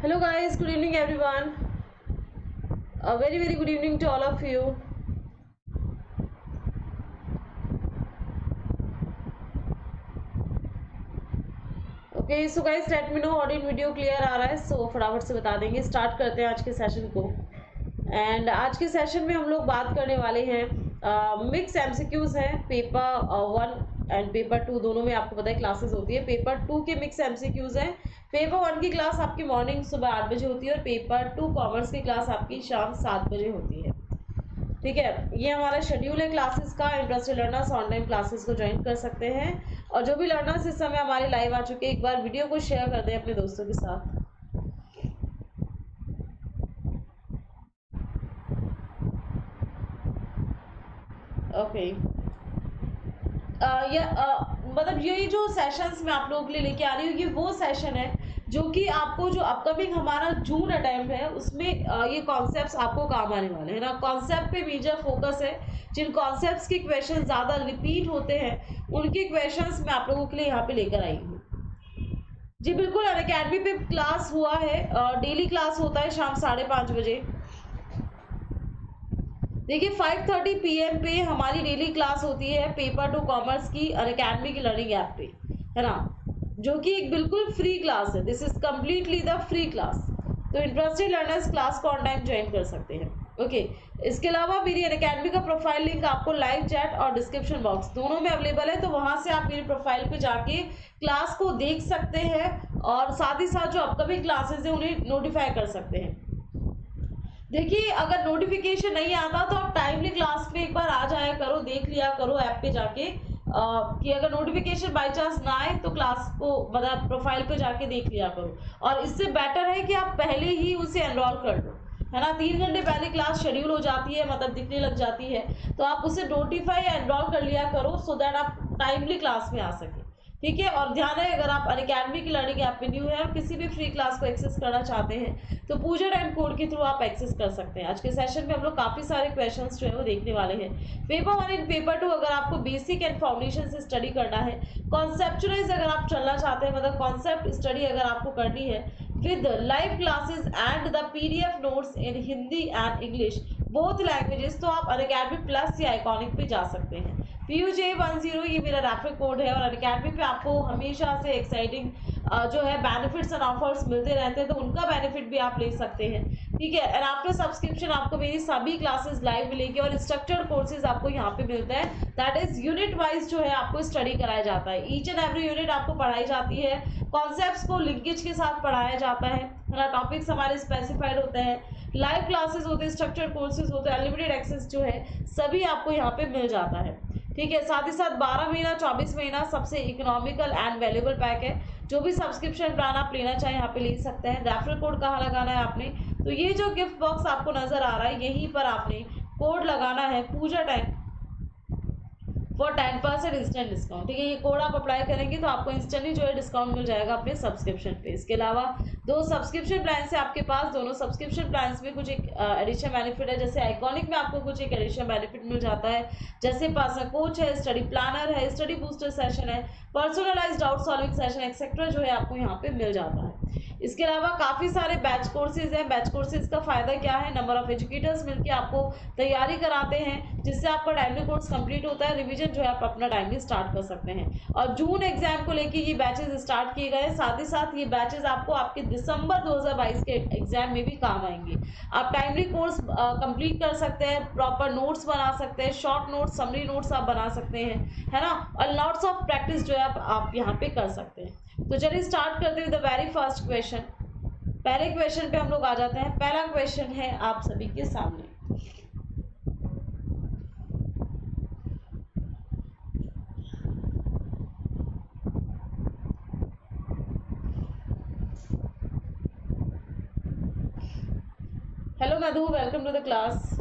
Hello guys, good evening everyone. A very good evening to all of you. Okay, so guys let me know audio video clear आ रहा है. So फटाफट से बता देंगे. Start करते हैं आज के सेशन को. एंड आज के सेशन में हम लोग बात करने वाले हैं मिक्स एमसीक्यूज हैं. पेपर 1 एंड पेपर 2 दोनों में आपको पता है क्लासेस होती है. पेपर 2 के मिक्स एमसीक्यूज हैं. पेपर 1 की क्लास आपकी मॉर्निंग सुबह 8 बजे होती है और पेपर 2 कॉमर्स की क्लास आपकी शाम 7 बजे होती है. ठीक है, ये हमारा शेड्यूल है क्लासेस का. इंटरेस्टेड लर्नर्स ऑनलाइन क्लासेस को ज्वाइन कर सकते हैं. और जो भी लर्नर्स इस समय हमारे लाइव आ चुके हैं, एक बार वीडियो को शेयर कर दें अपने दोस्तों के साथ. ओके मतलब ये जो सेशंस मैं आप लोगों के लिए लेके आ रही हूँ, ये वो सेशन है जो कि आपको जो अपकमिंग हमारा जून अटेम्प्ट है उसमें ये कॉन्सेप्ट्स आपको काम आने वाले हैं ना. कॉन्सेप्ट पे मेजर फोकस है. जिन कॉन्सेप्ट्स के क्वेश्चन ज़्यादा रिपीट होते हैं उनके क्वेश्चंस मैं आप लोगों के लिए यहाँ पे लेकर आई हूँ. जी बिल्कुल, अनअकैडमी पे क्लास हुआ है. डेली क्लास होता है शाम 5:30 बजे. देखिए 5:30 PM पे हमारी डेली क्लास होती है पेपर 2 कॉमर्स की अनअकैडमी की लर्निंग ऐप पे, है ना, जो कि एक बिल्कुल फ्री क्लास है. This is completely the free class. तो इंटरेस्टेड लर्नर्स क्लास को ऑन टाइम ज्वाइन कर सकते हैं. ओके इसके अलावा मेरी अनअकैडमी का प्रोफाइल लिंक आपको लाइव चैट और डिस्क्रिप्शन बॉक्स दोनों में अवेलेबल है. तो वहाँ से आप मेरी प्रोफाइल पे जाके क्लास को देख सकते हैं और साथ ही साथ जो अपकमिंग क्लासेज हैं उन्हें नोटिफाई कर सकते हैं. देखिए अगर नोटिफिकेशन नहीं आता तो आप टाइमली क्लास में एक बार आ जाया करो, देख लिया करो ऐप पे जाके कि अगर नोटिफिकेशन बाय चांस ना आए तो क्लास को मतलब प्रोफाइल पे जाके देख लिया करो. और इससे बेटर है कि आप पहले ही उसे एनरोल कर लो, है ना. 3 घंटे पहले क्लास शेड्यूल हो जाती है, मतलब दिखने लग जाती है. तो आप उसे नोटिफाई एनरोल कर लिया करो सो दैट आप टाइमली क्लास में आ सके. ठीक है, और ध्यान है अगर आप अनअकैडमी की लर्निंग ऐप में न्यू है और किसी भी फ्री क्लास को एक्सेस करना चाहते हैं तो पूजा टाइम कोड के थ्रू आप एक्सेस कर सकते हैं. आज के सेशन में हम लोग काफ़ी सारे क्वेश्चंस जो है वो देखने वाले हैं. पेपर 1 एंड पेपर 2 अगर आपको बेसिक एंड फाउंडेशन से स्टडी करना है, कॉन्सेप्चुलाइज अगर आप चलना चाहते हैं, मतलब कॉन्सेप्ट स्टडी अगर आपको करनी है with live classes and the PDF notes in Hindi and English both languages, तो आप अनअकैडमी प्लस या आइकॉनिक पे जा सकते हैं. PUJ10 ये मेरा रेफर कोड है और अनअकैडमी पे आपको हमेशा से एक्साइटिंग जो है बेनिफिट्स एंड ऑफर्स मिलते रहते हैं, तो उनका बेनिफिट भी आप ले सकते हैं. ठीक है, एंड आफ्टर सब्सक्रिप्शन आपको मेरी सभी क्लासेस लाइव मिलेगी और स्ट्रक्चर्ड कोर्सेज आपको यहाँ पे मिलता है. दैट इज यूनिट वाइज जो है आपको स्टडी कराया जाता है. ईच एंड एवरी यूनिट आपको पढ़ाई जाती है. कॉन्सेप्ट्स को लिंकेज के साथ पढ़ाया जाता है ना. टॉपिक्स हमारे स्पेसिफाइड होते हैं. लाइव क्लासेस होते हैं, स्ट्रक्चर्ड कोर्सेज होते हैं, अनलिमिटेड एक्सेस जो है सभी आपको यहाँ पे मिल जाता है. ठीक है, साथ ही साथ 12 महीना 24 महीना सबसे इकोनॉमिकल एंड वैल्यूएबल पैक है. जो भी सब्सक्रिप्शन प्लान आप लेना चाहें यहाँ पे ले सकते हैं. रेफरल कोड कहाँ लगाना है आपने, तो ये जो गिफ्ट बॉक्स आपको नजर आ रहा है यहीं पर आपने कोड लगाना है पूजा टाइम फॉर 10% इंस्टेंट डिस्काउंट. ठीक है, ये कोड आप अप्लाई करेंगे तो आपको इंस्टेंटली जो है डिस्काउंट मिल जाएगा अपने सब्सक्रिप्शन पे. इसके अलावा 2 सब्सक्रिप्शन प्लान है आपके पास. दोनों सब्सक्रिप्शन प्लान में कुछ एक एडिशन बेनिफिट है. जैसे आइकॉनिक में आपको कुछ एक एडिशन बेनिफिट मिल जाता है, जैसे पर्सनल कोच है, स्टडी प्लानर है, स्टडी बूस्टर सेशन है, personalised doubt solving session etcetera जो है आपको यहाँ पे मिल जाता है. इसके अलावा काफ़ी सारे बैच कोर्सेज हैं. बैच कोर्सेज का फ़ायदा क्या है, नंबर ऑफ एजुकेटर्स मिलकर आपको तैयारी कराते हैं जिससे आपका टाइमली कोर्स कंप्लीट होता है. रिवीजन जो है आप अपना टाइमली स्टार्ट कर सकते हैं. और जून एग्जाम को लेके ये बैचेस स्टार्ट किए गए हैं. साथ ही साथ ये बैचेस आपको आपके दिसंबर 2022 के एग्जाम में भी काम आएंगे. आप टाइमली कोर्स कंप्लीट कर सकते हैं, प्रॉपर नोट्स बना सकते हैं, शॉर्ट नोट्स, समरी नोट्स आप बना सकते हैं, है ना. और लॉट्स ऑफ प्रैक्टिस जो है आप यहाँ पे कर सकते हैं. तो चलिए स्टार्ट करते हैं द वेरी फर्स्ट क्वेश्चन. पहले क्वेश्चन पे हम लोग आ जाते हैं. पहला क्वेश्चन है आप सभी के सामने. Hello Madhu, welcome to the class.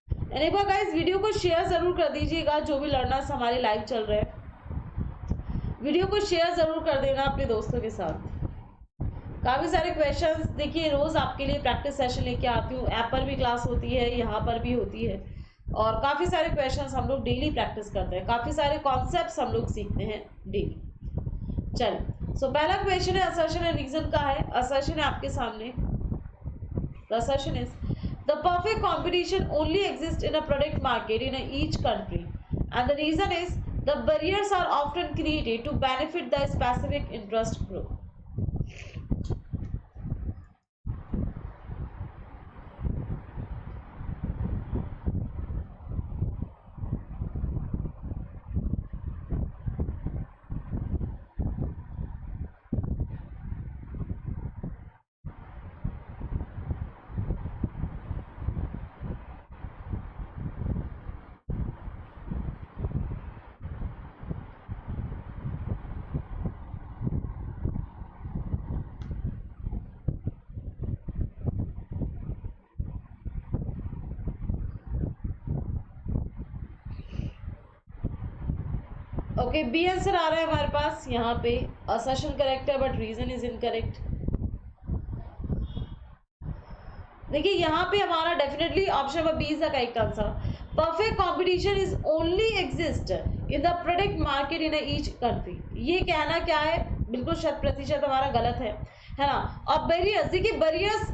And एक बार गाइस वीडियो को शेयर जरूर कर दीजिएगा, जो भी लर्नर्स हमारे लाइव चल रहे हैं वीडियो को शेयर जरूर कर देना अपने दोस्तों के साथ। काफ़ी सारे क्वेश्चंस देखिए रोज़ आपके लिए प्रैक्टिस सेशन लेके आती हूँ। ऐप पर भी क्लास होती है, यहाँ पर भी होती है, और काफ़ी सारे क्वेश्चंस हम लोग डेली प्रैक्टिस करते हैं, काफ़ी सारे कॉन्सेप्ट्स हम लोग सीखते हैं डेली। चलिए, सो पहला क्वेश्चन है असर्शन एंड रीजन का है। असर्शन है आपके सामने। The assertion is the perfect competition only exist in a product market in each country and the reason is the barriers are often created to benefit the specific interest group. Okay, B answer आ रहा है हमारे पास यहाँ पे। Assertion correct है but reason is incorrect. देखिए यहाँ पे हमारा definitely option number B is the correct answer. Perfect competition is only exist in the product market in each country. ये कहना क्या है, बिल्कुल 100% हमारा गलत है ना। और बैरियर्स, देखिए बैरियर्स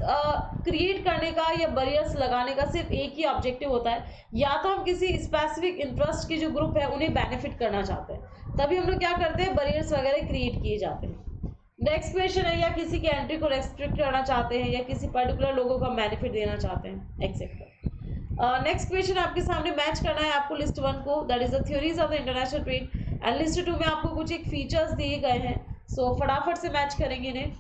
क्रिएट करने का या बैरियर्स लगाने का सिर्फ एक ही ऑब्जेक्टिव होता है, या तो हम किसी स्पेसिफिक इंटरेस्ट के जो ग्रुप है उन्हें बेनिफिट करना चाहते हैं, तभी हम लोग क्या करते हैं, बैरियर्स वगैरह क्रिएट किए जाते हैं। नेक्स्ट क्वेश्चन है, या किसी की एंट्री को रेस्ट्रिक्ट करना चाहते हैं, या किसी पर्टिकुलर लोगों को बेनिफिट देना चाहते हैं, एक्सेट्रा। नेक्स्ट क्वेश्चन आपके सामने मैच करना है आपको लिस्ट 1 को, that is the theories of the international trade, and list 2 में आपको कुछ एक फीचर्स दिए गए हैं, सो फटाफट से मैच करेंगे इन्हें।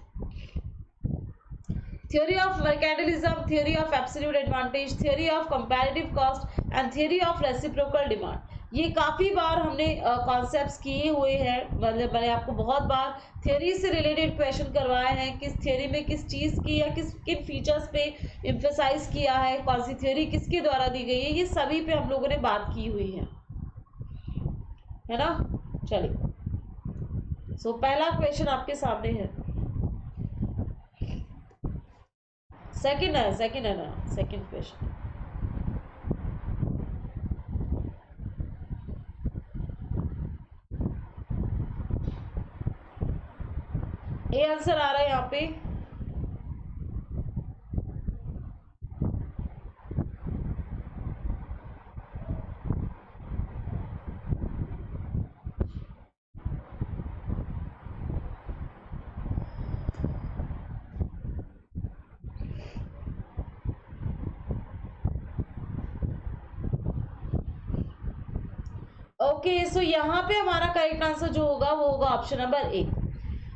theory of mercantilism, theory of absolute advantage, theory of comparative cost and theory of reciprocal demand। ये काफ़ी बार हमने कॉन्सेप्ट्स किए हुए हैं, मतलब मैंने आपको बहुत बार थ्योरी से रिलेटेड क्वेश्चन करवाए हैं, किस थ्योरी में किस चीज़ की या किन फीचर्स पे एम्फेसाइज किया है, कौन सी थ्योरी किसके द्वारा दी गई है, ये सभी पे हम लोगों ने बात की हुई है ना। चलिए, सो पहला क्वेश्चन आपके सामने है। सेकंड है ना, सेकंड क्वेश्चन। ए आंसर आ रहा है यहाँ पे। ओके, सो यहाँ पे हमारा करेक्ट आंसर जो होगा वो होगा option number A.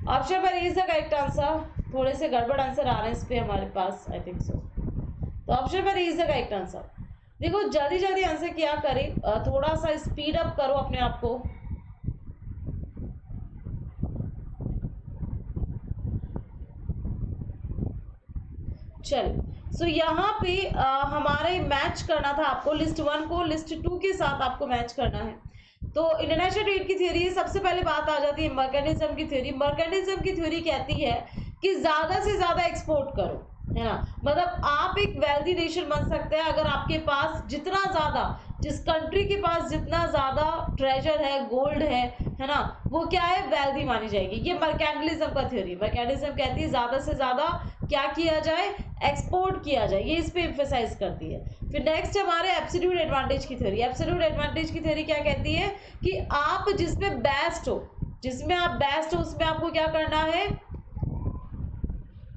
Option number A is the correct answer. थोड़े से गड़बड़ आंसर आ रहे हैं इस पे हमारे पास, आई थिंक सो। तो option number A is the correct answer. देखो जल्दी जल्दी आंसर क्या करें, थोड़ा सा स्पीड अप करो अपने आप को। चल, सो यहाँ पे हमारे मैच करना था आपको लिस्ट 1 को लिस्ट 2 के साथ आपको मैच करना है। तो इंटरनेशनल ट्रेड की थ्योरी, सबसे पहले बात आ जाती है मर्केंटिलिज्म की थ्योरी। मर्केंटिलिज्म की थ्योरी कहती है कि ज्यादा से ज्यादा एक्सपोर्ट करो, है ना। मतलब आप एक वेल्दी नेशन बन सकते हैं अगर आपके पास जितना ज्यादा, जिस कंट्री के पास जितना ज्यादा ट्रेजर है, गोल्ड है ना, वो क्या है, वेल्दी मानी जाएगी। ये मर्केंटिलिज्म का थ्योरी। मर्केंटिलिज्म कहती है ज्यादा से ज्यादा क्या किया जाए, एक्सपोर्ट किया जाए, ये इस पे एम्फेसाइज करती है। फिर नेक्स्ट हमारे एब्सोल्यूट एडवांटेज की थ्योरी। एब्सोल्यूट एडवांटेज की थ्योरी क्या कहती है कि आप जिसमें बेस्ट हो, जिसमें आप बेस्ट हो उसमें आपको क्या करना है,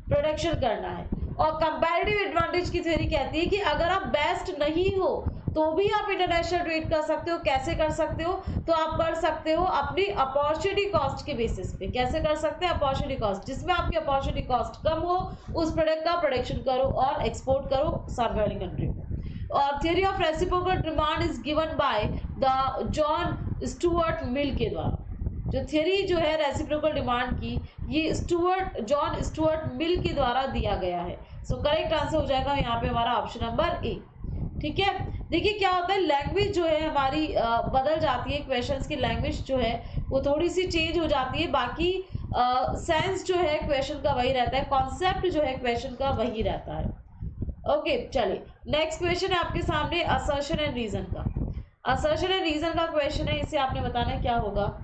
प्रोडक्शन करना है। और कंपैरेटिव एडवांटेज की थ्योरी कहती है कि अगर आप बेस्ट नहीं हो तो भी आप इंटरनेशनल ट्रेड कर सकते हो। कैसे कर सकते हो, तो आप कर सकते हो अपनी अपॉर्चुनिटी कॉस्ट के बेसिस पे। कैसे कर सकते हैं, अपॉर्चुनिटी कॉस्ट, जिसमें आपकी अपॉर्चुनिटी कॉस्ट कम हो उस प्रोडक्ट का प्रोडक्शन करो और एक्सपोर्ट करो सामने वाली कंट्री को। और theory of reciprocal demand is given by the John Stuart Mill के द्वारा। जो थ्योरी जो है रेसिप्रोकल डिमांड की, ये जॉन स्टुअर्ट मिल के द्वारा दिया गया है। सो करेक्ट आंसर हो जाएगा यहाँ पे हमारा ऑप्शन नंबर ए। ठीक है, देखिए क्या होता है, लैंग्वेज जो है हमारी बदल जाती है, क्वेश्चंस की लैंग्वेज जो है वो थोड़ी सी चेंज हो जाती है, बाकी सेंस जो है क्वेश्चन का वही रहता है, कॉन्सेप्ट जो है क्वेश्चन का वही रहता है। ओके चलिए, नेक्स्ट क्वेश्चन है आपके सामने असर्शन एंड रीजन का। असर्शन एंड रीजन का क्वेश्चन है, इसे आपने बताना है क्या होगा।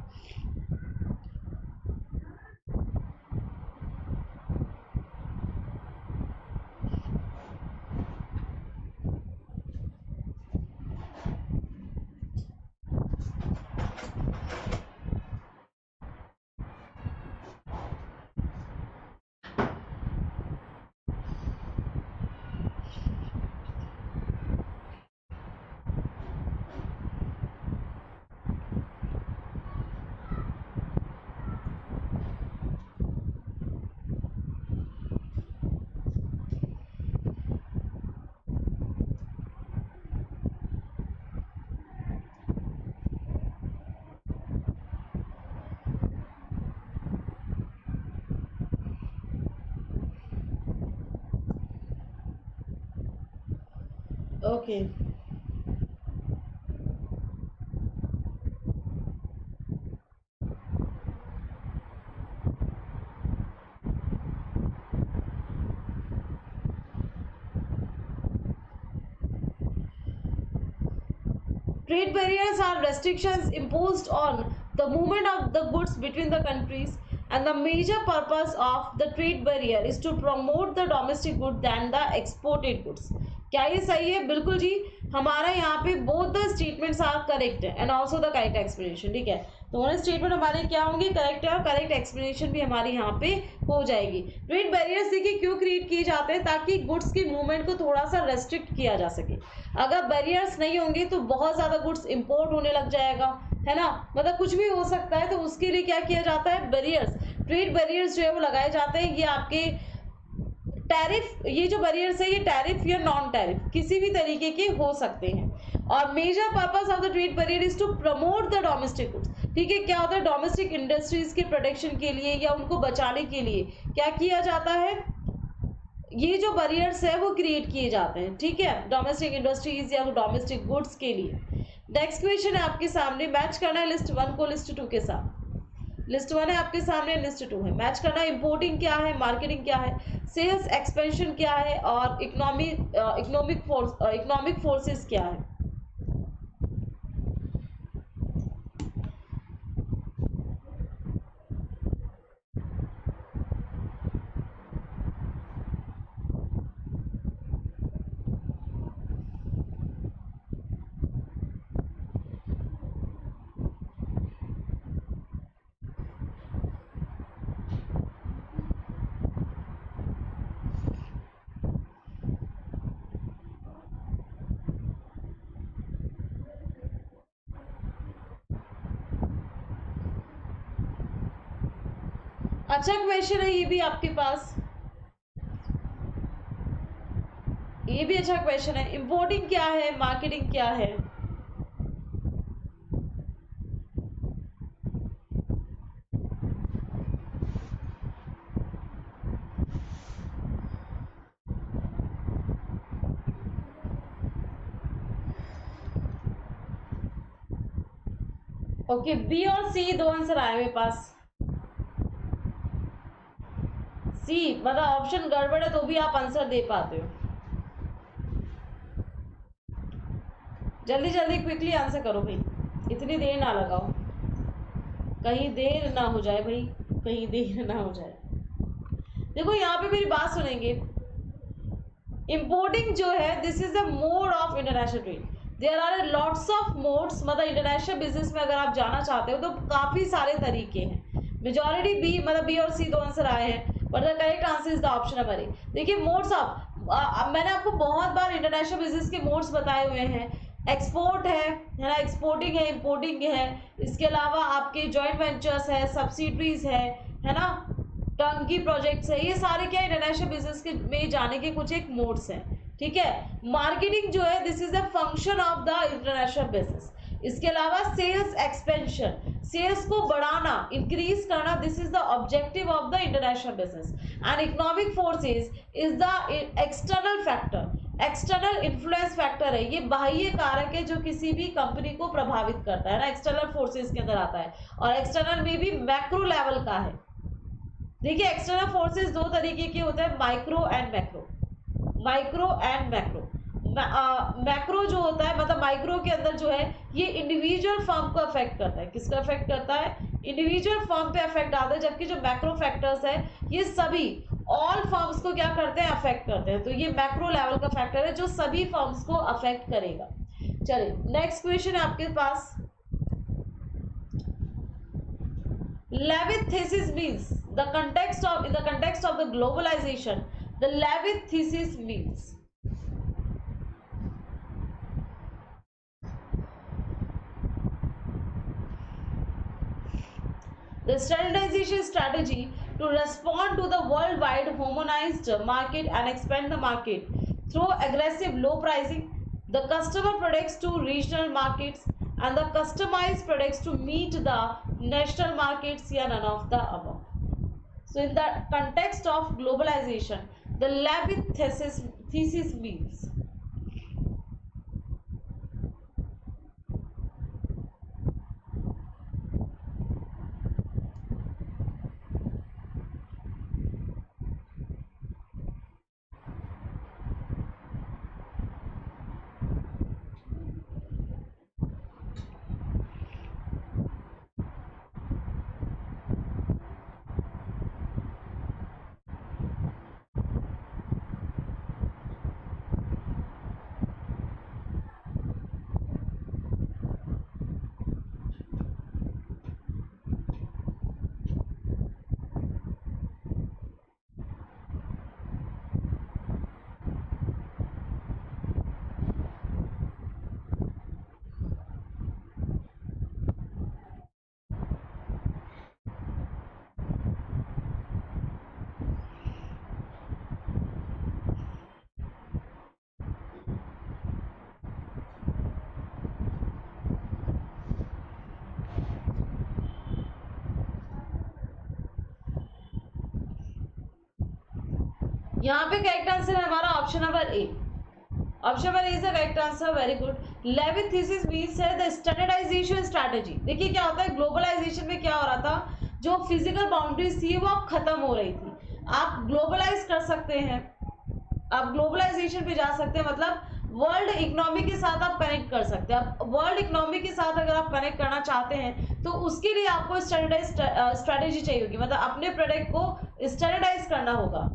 Okay Trade barriers are restrictions imposed on the movement of the goods between the countries, and the major purpose of the trade barrier is to promote the domestic good than the exported goods. क्या ये सही है? बिल्कुल जी, हमारा यहाँ पे both the statements are correct है and also the correct explanation. ठीक है, दोनों स्टेटमेंट हमारे क्या होंगे? करेक्ट है, और करेक्ट एक्सप्लेनेशन भी हमारी यहाँ पे हो जाएगी। ट्रेड बैरियर्स देखिए क्यों क्रिएट किए जाते हैं? ताकि गुड्स की मूवमेंट को थोड़ा सा रेस्ट्रिक्ट किया जा सके। अगर बैरियर्स नहीं होंगे तो बहुत ज़्यादा गुड्स इंपोर्ट होने लग जाएगा, है ना, मतलब कुछ भी हो सकता है। तो उसके लिए क्या किया जाता है? बैरियर्स, ट्रेड बैरियर्स जो है वो लगाए जाते हैं। ये आपके टैरिफ, ये जो बैरियर्स है ये टैरिफ या नॉन टैरिफ किसी भी तरीके के हो सकते हैं। और major purpose of the trade barrier is to promote the domestic goods. ठीक है, क्या होता है? डोमेस्टिक इंडस्ट्रीज के प्रोटेक्शन के लिए या उनको बचाने के लिए क्या किया जाता है? ये जो बैरियर्स है वो क्रिएट किए जाते हैं। ठीक है, डोमेस्टिक इंडस्ट्रीज या डोमेस्टिक गुड्स के लिए। नेक्स्ट क्वेश्चन है आपके सामने, मैच करना है लिस्ट 1 को लिस्ट 2 के साथ। लिस्ट 1 है आपके सामने, लिस्ट 2 है। मैच करना है, इंपोर्टिंग क्या है, मार्केटिंग क्या है, सेल्स एक्सपेंशन क्या है, और इकोनॉमिक फोर्सेस क्या है। अच्छा क्वेश्चन है ये भी आपके पास, ये भी अच्छा क्वेश्चन है। इंपोर्टिंग क्या है, मार्केटिंग क्या है? ओके, बी और सी दो आंसर आए मेरे पास। सी मतलब ऑप्शन गड़बड़ है तो भी आप आंसर दे पाते हो। जल्दी जल्दी क्विकली आंसर करो भाई, इतनी देर ना लगाओ, कहीं देर ना हो जाए भाई, कहीं देर ना हो जाए। देखो यहाँ पे मेरी बात सुनेंगे, इंपोर्टिंग जो है this is the mode of international trade. There are lots of modes, मतलब इंटरनेशनल बिजनेस में अगर आप जाना चाहते हो तो काफी सारे तरीके हैं। मेजॉरिटी बी, मतलब बी और सी दो आंसर आए हैं, but the correct answer is the option number ए। देखिए मोड्स ऑफ, मैंने आपको बहुत बार इंटरनेशनल बिजनेस के मोड्स बताए हुए हैं। एक्सपोर्ट है ना, एक्सपोर्टिंग है, इंपोर्टिंग है, इसके अलावा आपके जॉइंट वेंचर्स है, सब्सिडरीज है ना, टर्नकी प्रोजेक्ट्स है, ये सारे क्या इंटरनेशनल बिजनेस के में जाने के कुछ एक मोड्स हैं। ठीक है, मार्केटिंग जो है this is the function of the international business. इसके अलावा सेल्स एक्सपेंशन, सेल्स को बढ़ाना, इंक्रीज करना, this is the objective of the international business. And economic forces is the external factor, external influence factor है, ये बाह्य कारक है जो किसी भी कंपनी को प्रभावित करता है ना, एक्सटर्नल फोर्सेस के अंदर आता है। और एक्सटर्नल में भी मैक्रो लेवल का है। देखिए एक्सटर्नल फोर्सेस दो तरीके के होते हैं, micro and macro, micro and macro. Macro जो होता है मतलब माइक्रो के अंदर जो है ये इंडिविजुअल फर्म को अफेक्ट करता है, किसको अफेक्ट करता है, इंडिविजुअल फर्म पे अफेक्ट आता है। जबकि जो मैक्रो फैक्टर्स है ये सभी ऑल फर्म्स को क्या करते हैं, अफेक्ट करते हैं। तो ये मैक्रो लेवल का फैक्टर है जो सभी फर्म्स को अफेक्ट करेगा। चलिए नेक्स्ट क्वेश्चन है आपके पास, Levitt thesis means the context of, in the context of the globalization, the Levitt thesis means the standardization strategy to respond to the worldwide harmonized market and expand the market through aggressive low pricing, the customer products to regional markets, and the customized products to meet the national markets, या none of the above. So in the context of globalization, the Levitt thesis means यहाँ पे correct answer है हमारा option number A. Option number A is the correct answer, very good. Levitt thesis means है the standardization strategy. देखिए क्या होता है globalisation में, क्या हो रहा था, जो फिजिकल बाउंड्रीज थी वो अब खत्म हो रही थी। आप ग्लोबलाइज कर सकते हैं, आप ग्लोबलाइजेशन पे जा सकते हैं, मतलब वर्ल्ड इकोनॉमी के साथ आप कनेक्ट कर सकते हैं। अब वर्ल्ड इकोनॉमी के साथ अगर आप कनेक्ट करना चाहते हैं तो उसके लिए आपको स्टैंडर्डाइज स्ट्रैटेजी चाहिए होगी, मतलब अपने प्रोडक्ट को स्टैंडर्डाइज करना होगा।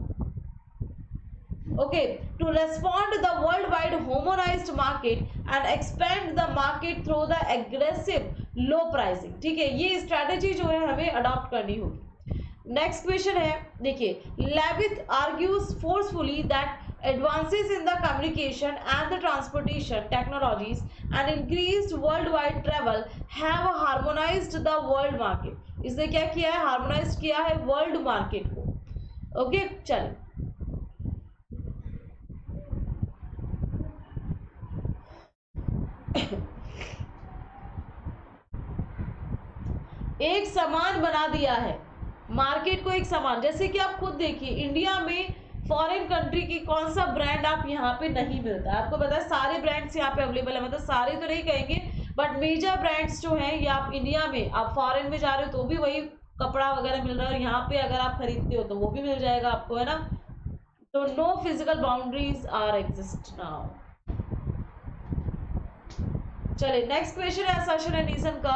Okay, to respond to the worldwide harmonized market and expand the market through the aggressive low pricing। ठीक है, ये स्ट्रैटेजी जो है हमें अडॉप्ट करनी होगी। नेक्स्ट क्वेश्चन है, देखिए Levitt argues forcefully that advances in the communication and the transportation technologies and increased worldwide travel have harmonized the world market। इसने क्या किया है, हार्मोनाइज किया है वर्ल्ड मार्केट को। ओके चलिए, एक समान बना दिया है मार्केट को, एक समान। जैसे कि आप खुद देखिए इंडिया में फॉरेन कंट्री की कौन सा ब्रांड आप यहाँ पे नहीं मिलता है, आपको पता है सारे ब्रांड्स यहाँ पे अवेलेबल है, मतलब सारे तो नहीं कहेंगे बट मेजर ब्रांड्स जो हैं ये आप इंडिया में, आप फॉरेन में जा रहे हो तो भी वही कपड़ा वगैरह मिल रहा है, और यहाँ पे अगर आप खरीदते हो तो वो भी मिल जाएगा आपको, है ना। तो no physical boundaries are exist now. चलिए नेक्स्ट क्वेश्चन है असर्शन एंड रीजन का।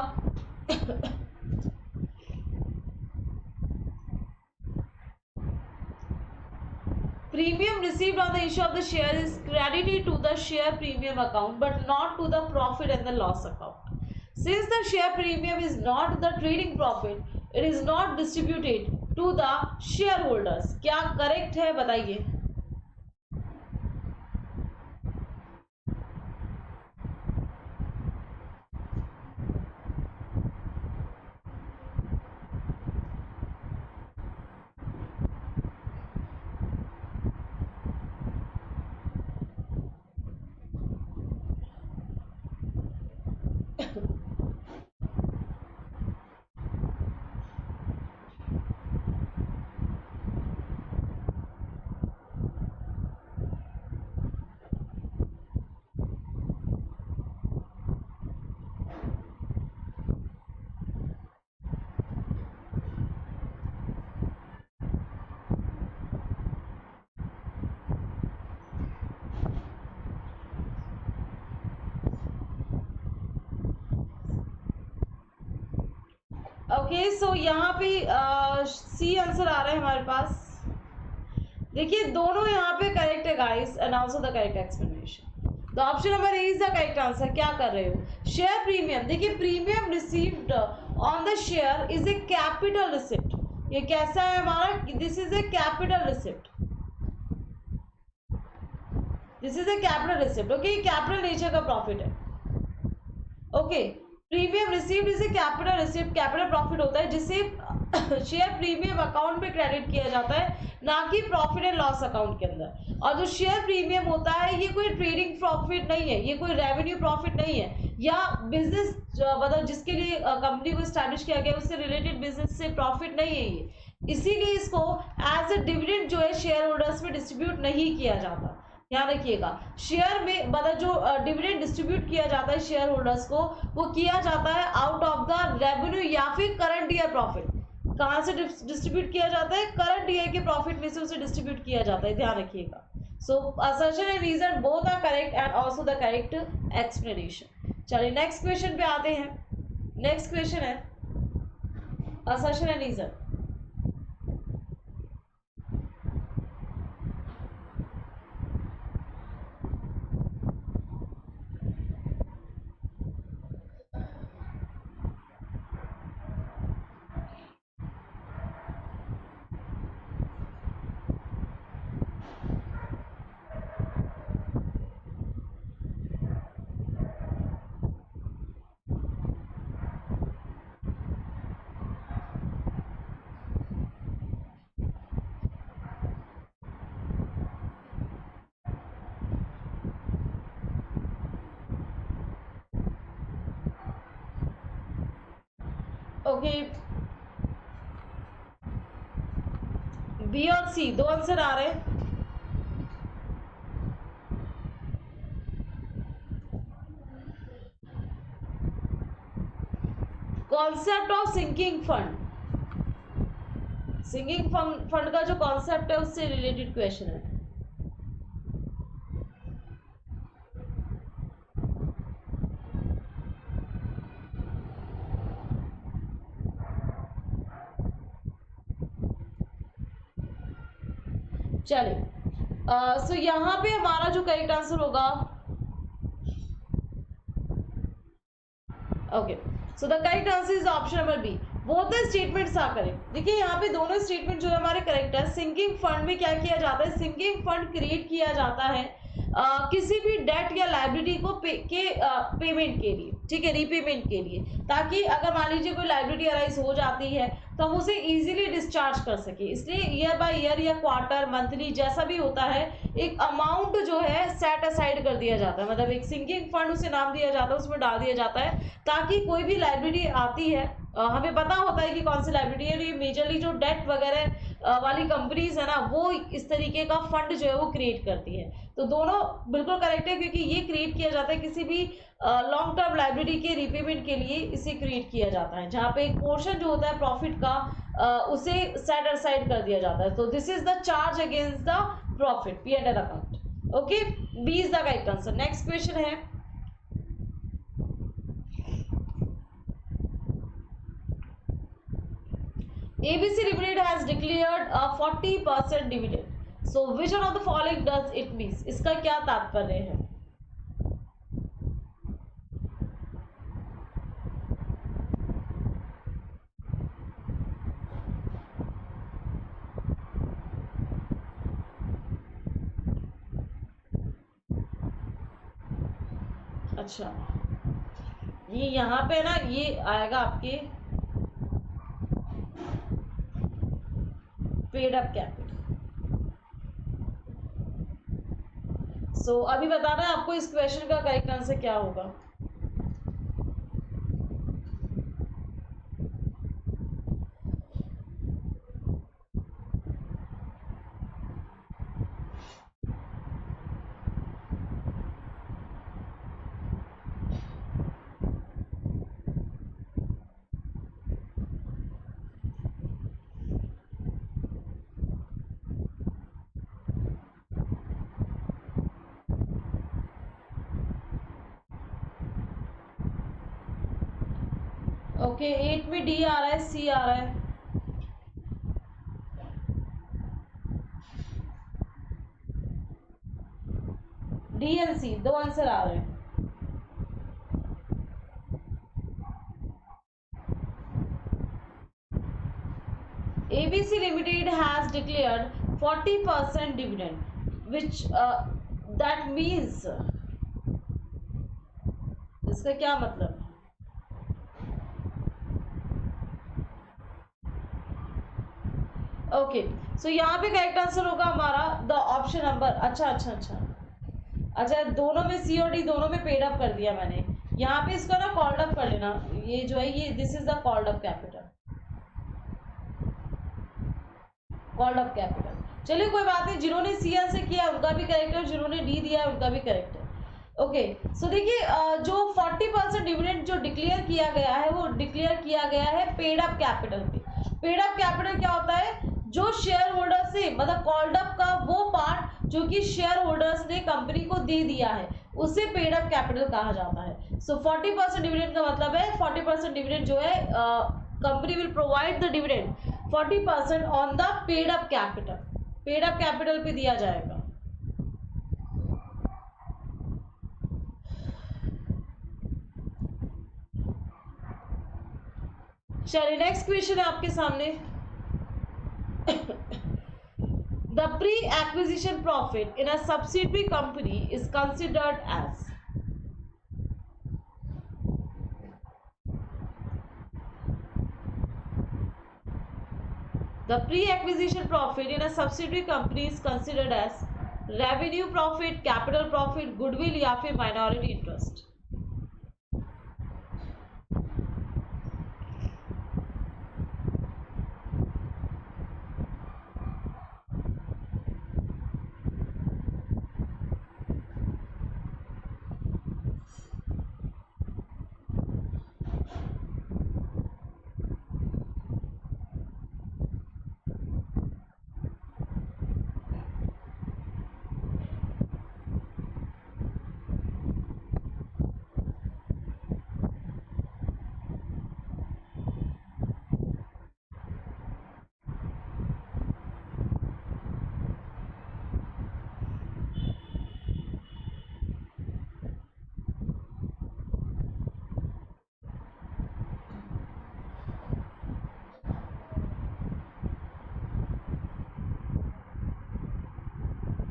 Premium received on the issue of the share is credited to the share premium account but not to the profit and the loss account. Since the share premium is not the trading profit, it is not distributed to the shareholders। क्या correct है बताइए। Okay so यहाँ पे C answer आ रहा है हमारे पास। देखिए दोनों यहाँ पे करेक्ट है guys and also the correct explanation. तो option number A is the correct answer. क्या कर रहे हो, शेयर प्रीमियम। देखिए premium received on the share is a capital receipt. ये कैसा है हमारा, this is a capital receipt, this is a capital receipt. Okay, capital nature का प्रॉफिट है। Okay, premium received is a capital receipt, capital profit होता है जिसे share premium account में क्रेडिट किया जाता है, ना कि प्रॉफिट एंड लॉस अकाउंट के अंदर। और जो शेयर प्रीमियम होता है ये कोई ट्रेडिंग प्रॉफिट नहीं है, ये कोई रेवेन्यू प्रॉफिट नहीं है, या बिजनेस मतलब जिसके लिए कंपनी को स्टैब्लिश किया गया उससे रिलेटेड बिजनेस से प्रॉफिट नहीं है ये, इसीलिए इसको एज ए डिविडेंड जो है शेयर होल्डर्स में डिस्ट्रीब्यूट नहीं किया जाता। ध्यान रखिएगा, शेयर में मतलब जो डिविडेंड डिस्ट्रीब्यूट किया जाता है शेयर होल्डर्स को, वो किया जाता है आउट ऑफ द रेवेन्यू या फिर करंट ईयर प्रॉफिट। कहाँ से डिस्ट्रीब्यूट किया जाता है, करंट ईयर के प्रॉफिट में से उसे डिस्ट्रीब्यूट किया जाता है। ध्यान रखिएगा। So assertion and reason both are correct and also the correct explanation. चलिए नेक्स्ट क्वेश्चन पे आते हैं। नेक्स्ट क्वेश्चन है assertion and reason. Okay, B और सी दो आंसर आ रहे हैं। Concept of sinking fund, sinking fund का जो कॉन्सेप्ट है उससे रिलेटेड क्वेश्चन है। चलिए सो यहाँ पे हमारा जो करेक्ट आंसर होगा, okay so the correct answer is option number B, both the statements are correct. देखिए यहाँ पे दोनों स्टेटमेंट जो है हमारे करेक्ट है। सिंकिंग फंड में क्या किया जाता है, सिंकिंग फंड क्रिएट किया जाता है किसी भी डेट या लाइबिलिटी को पेमेंट के लिए, ठीक है, रीपेमेंट के लिए, ताकि अगर मान लीजिए कोई लाइबिलिटी अराइज हो जाती है तो हम उसे इजीली डिस्चार्ज कर सके। इसलिए ईयर बाय ईयर या क्वार्टर मंथली जैसा भी होता है, एक अमाउंट जो है सेट असाइड कर दिया जाता है, मतलब एक सिंकिंग फंड उसे नाम दिया जाता है, उसमें डाल दिया जाता है, ताकि कोई भी लाइबिलिटी आती है हमें पता होता है कि कौन सी लाइबिलिटी है। ये मेजरली जो डेट वगैरह वाली कंपनीज है ना, वो इस तरीके का फंड जो है वो क्रिएट करती है। तो दोनों बिल्कुल करेक्ट है, क्योंकि ये क्रिएट किया जाता है किसी भी लॉन्ग टर्म लाइबिलिटी के रीपेमेंट के लिए इसे क्रिएट किया जाता है, जहाँ पे एक पोर्शन जो होता है प्रॉफिट का उसे सेट असाइड कर दिया जाता है। तो this is the charge against the profit, P and L account. Okay, B is the correct answer. Next question है ABC Limited has declared a 40% dividend. So which one of the following does it means? इसका क्या तात्पर्य है? अच्छा, ये यहाँ पे ना ये आएगा आपके पेड अप कैपिटल। सो अभी बताना है आपको इस क्वेश्चन का करेक्ट आंसर क्या होगा। ओके 8 में डी आ रहा है, सी आ रहा है, डी एंड सी दो आंसर आ रहे हैं। ABC Limited has declared 40% dividend, which that means, इसका क्या मतलब है? ओके सो यहाँ पे करेक्ट आंसर होगा हमारा द ऑप्शन नंबर, अच्छा दोनों में सी और डी दोनों में पेड अप कर दिया मैंने। यहाँ पे इसको ना कॉल्ड अप कर लेना, ये जो है ये this is the called up capital, called up capital. चलिए कोई बात नहीं, जिन्होंने सी आंसर किया उनका भी करेक्ट है, जिन्होंने डी दिया है उनका भी करेक्ट है। ओके सो देखिए जो 40% डिविडेंड जो डिक्लेयर किया गया है वो डिक्लेयर किया गया है पेड अप कैपिटल पे। पेड अप कैपिटल क्या होता है? जो शेयर होल्डर से मतलब कॉल्ड अप का वो पार्ट जो कि शेयर होल्डर्स ने कंपनी को दे दिया है उसे पेड अप कैपिटल कहा जाता है। सो 40% डिविडेंड का मतलब है 40% डिविडेंड जो है company will provide the dividend 40% on the paid up capital, paid up capital पे दिया जाएगा। चलिए नेक्स्ट क्वेश्चन है आपके सामने। The pre-acquisition profit in a subsidiary company is considered as, the pre-acquisition profit in a subsidiary company is considered as revenue profit, capital profit, goodwill या फिर minority interest।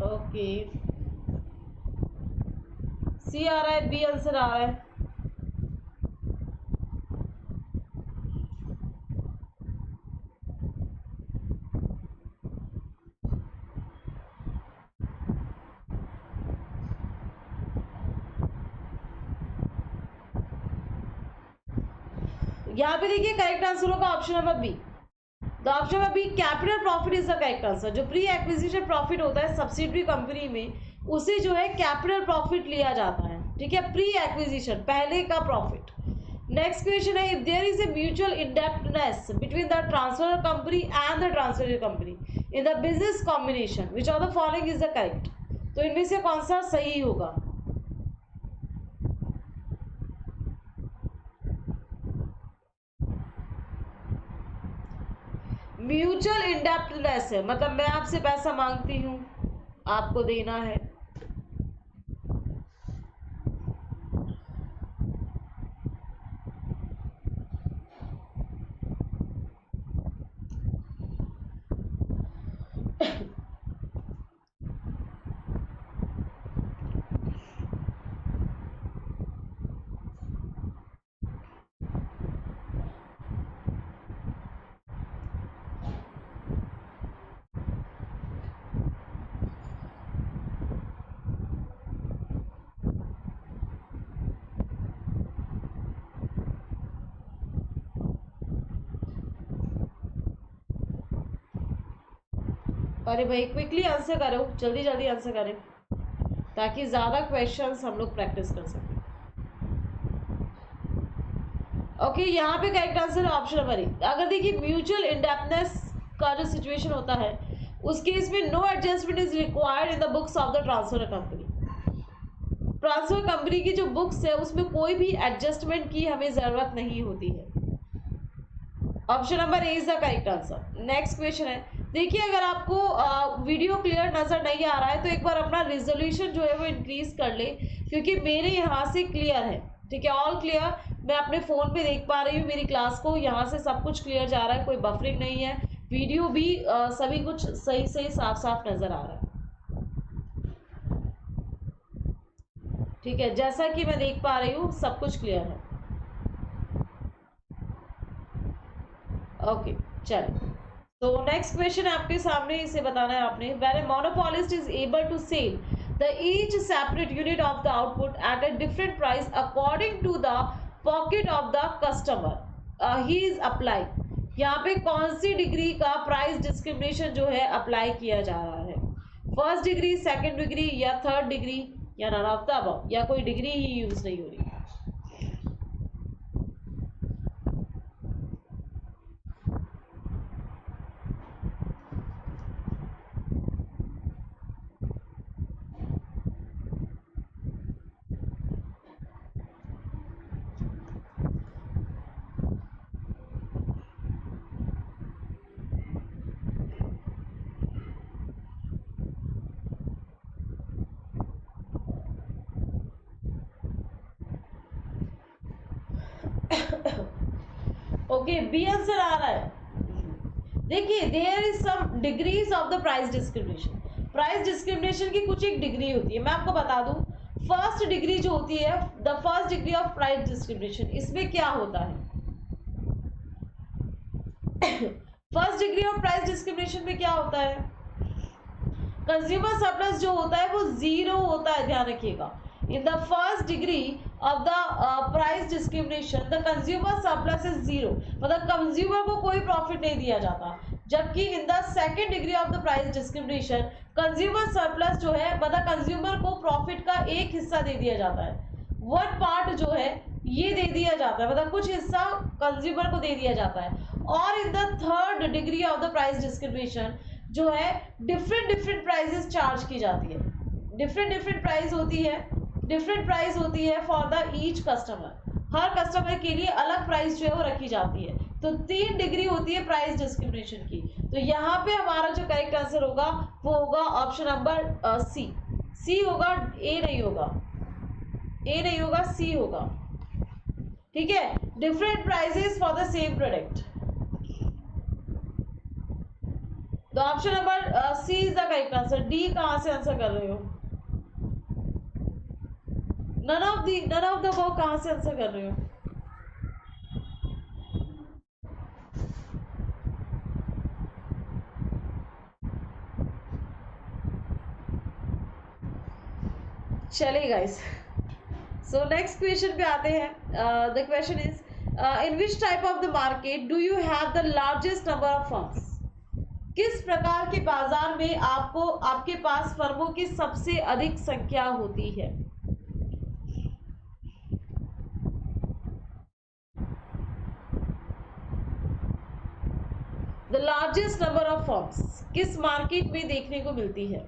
Okay सी आ रहा है, बी आंसर आ रहा है। यहाँ पे देखिए करेक्ट आंसर होगा option number B. The option number B capital profit is the correct answer. जो प्री एक्विजिशन प्रॉफिट होता है सब्सिडरी कंपनी में उसे जो है कैपिटल प्रॉफिट लिया जाता है, ठीक है, प्री एक्विजिशन पहले का प्रॉफिट। नेक्स्ट क्वेश्चन है if there is a mutual indebtedness between the transfer company and the transfer company in the business combination which of the following is the correct. तो इनमें से कौन सा सही होगा? म्यूचुअल इंडेप्टनेस है मतलब मैं आपसे पैसा मांगती हूं, आपको देना है, अरे भाई क्विकली आंसर करो, जल्दी जल्दी आंसर करें ताकि ज़्यादा क्वेश्चंस हम लोग प्रैक्टिस कर सकें। ओके यहाँ पे करेक्ट आंसर है ऑप्शन नंबर ए। अगर देखिए म्यूचुअल इंडेप्टनेस का जो सिचुएशन होता है उस केस में no adjustment is required in the books of the transfer company. Transfer company की जो बुक्स है उसमें कोई भी एडजस्टमेंट की हमें ज़रूरत नहीं होती है। Option number A is the correct answer. Next question है, देखिए अगर आपको वीडियो क्लियर नजर नहीं आ रहा है तो एक बार अपना रिजोल्यूशन जो है वो इंक्रीज कर ले, क्योंकि मेरे यहाँ से क्लियर है, ठीक है, ऑल क्लियर। मैं अपने फ़ोन पे देख पा रही हूँ मेरी क्लास को, यहाँ से सब कुछ क्लियर जा रहा है, कोई बफरिंग नहीं है, वीडियो भी सभी कुछ सही सही साफ साफ नज़र आ रहा है, ठीक है, जैसा कि मैं देख पा रही हूँ सब कुछ क्लियर है। ओके चलो, तो नेक्स्ट क्वेश्चन आपके सामने, इसे बताना है आपने। When a monopolist is able to sell the each separate unit of the output at a different price according to the pocket of the customer he is apply, यहाँ पे कौन सी डिग्री का प्राइस डिस्क्रिमिनेशन जो है apply किया जा रहा है? फर्स्ट डिग्री, सेकेंड डिग्री या थर्ड डिग्री या नन ऑफ द अबव, या कोई डिग्री ही यूज नहीं हो रही? ओके, बी आंसर आ रहा है। देखिए there is some degrees of the price discrimination, price discrimination की कुछ एक डिग्री होती है, मैं आपको बता दूं। फर्स्ट डिग्री जो होती है, the first degree of price discrimination, इसमें क्या होता है? First degree of price discrimination में क्या होता है? कंज्यूमर सरप्लस जो होता है वो जीरो होता है, ध्यान रखिएगा। In the first degree of the price discrimination the consumer surplus is zero, मतलब कंज्यूमर को कोई प्रॉफिट नहीं दिया जाता। जबकि in the second degree of the price discrimination consumer surplus जो है, मतलब कंज्यूमर को प्रॉफिट का एक हिस्सा दे दिया जाता है, वन पार्ट जो है ये दे दिया जाता है, मतलब कुछ हिस्सा कंज्यूमर को दे दिया जाता है। और in the third degree of the price discrimination जो है डिफरेंट प्राइजेस चार्ज की जाती है, डिफरेंट प्राइस होती है, डिफरेंट प्राइस होती है for the each customer, her customer के लिए अलग प्राइस जो है वो रखी जाती है। तो 3 डिग्री होती है प्राइस डिस्क्रिमिनेशन की। तो यहाँ पे हमारा जो करेक्ट आंसर होगा वो होगा ऑप्शन नंबर सी। सी होगा, ए नहीं होगा, ए नहीं होगा, सी होगा, ठीक है, different prices for the same product. तो option number C is the correct answer. D कहां से आंसर कर रहे हो? नन ऑफ द अबव कहां से आंसर कर रहे हो? चलिए गाइस, सो नेक्स्ट क्वेश्चन पे आते हैं। The question is in which type of the market do you have the largest number of firms? किस प्रकार के बाजार में आपके पास फर्मों की सबसे अधिक संख्या होती है? The largest number of firms किस मार्केट में देखने को मिलती है?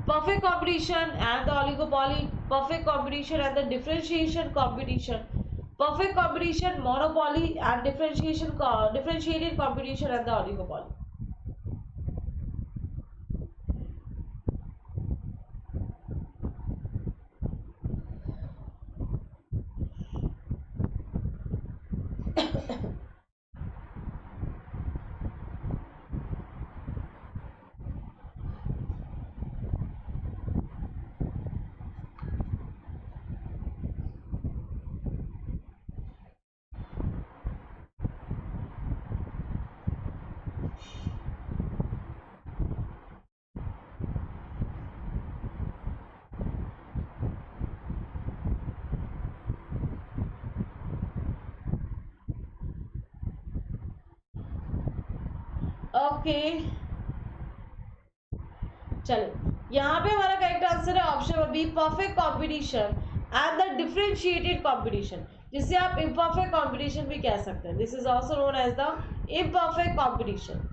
Perfect competition and the oligopoly, perfect competition and the differentiation competition, perfect competition, monopoly and differentiated competition and the oligopoly. Okay चलो, यहाँ पे हमारा करेक्ट आंसर है option B, perfect competition and the differentiated competition, जिसे आप imperfect competition भी कह सकते हैं। This is also known as the imperfect competition.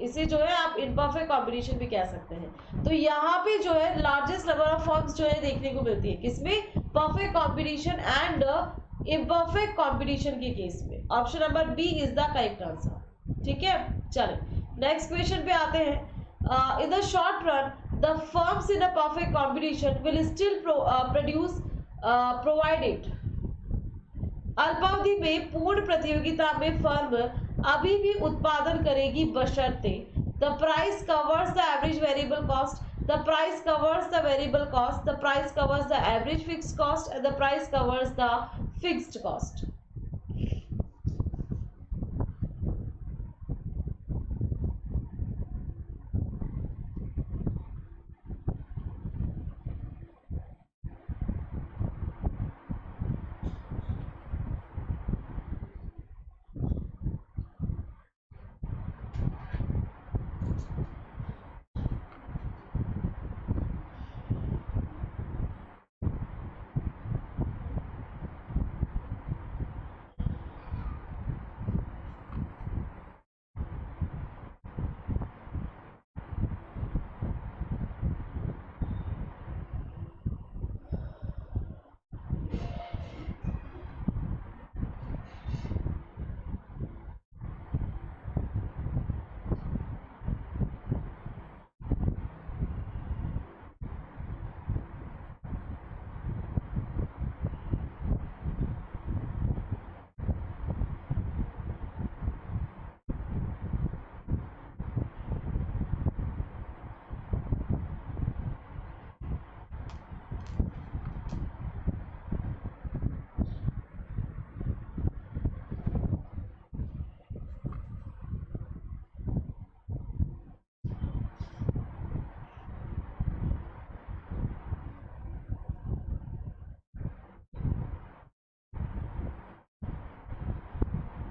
इसे जो है आप इम्परफेक्ट कॉम्बिनेशन भी कह सकते हैं। तो यहाँ पे जो है लार्जेस्ट नंबर ऑफ फॉर्म्स जो है देखने को मिलती है, किसमें? Perfect combination and imperfect combination के केस में। Option number B is the correct answer. ठीक है, चलिए नेक्स्ट क्वेश्चन पे आते हैं। In the short run the firms in a perfect combination will still produce provided. अल्पावधि में पूर्ण प्रतियोगिता में फर्म अभी भी उत्पादन करेगी बशर्ते the price covers the average variable cost, the price covers the variable cost, the price covers the average fixed cost and the price covers the fixed cost.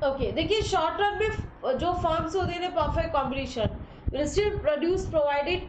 Okay देखिए, शॉर्ट रन में जो firms होते हैं perfect combination will still produce provided.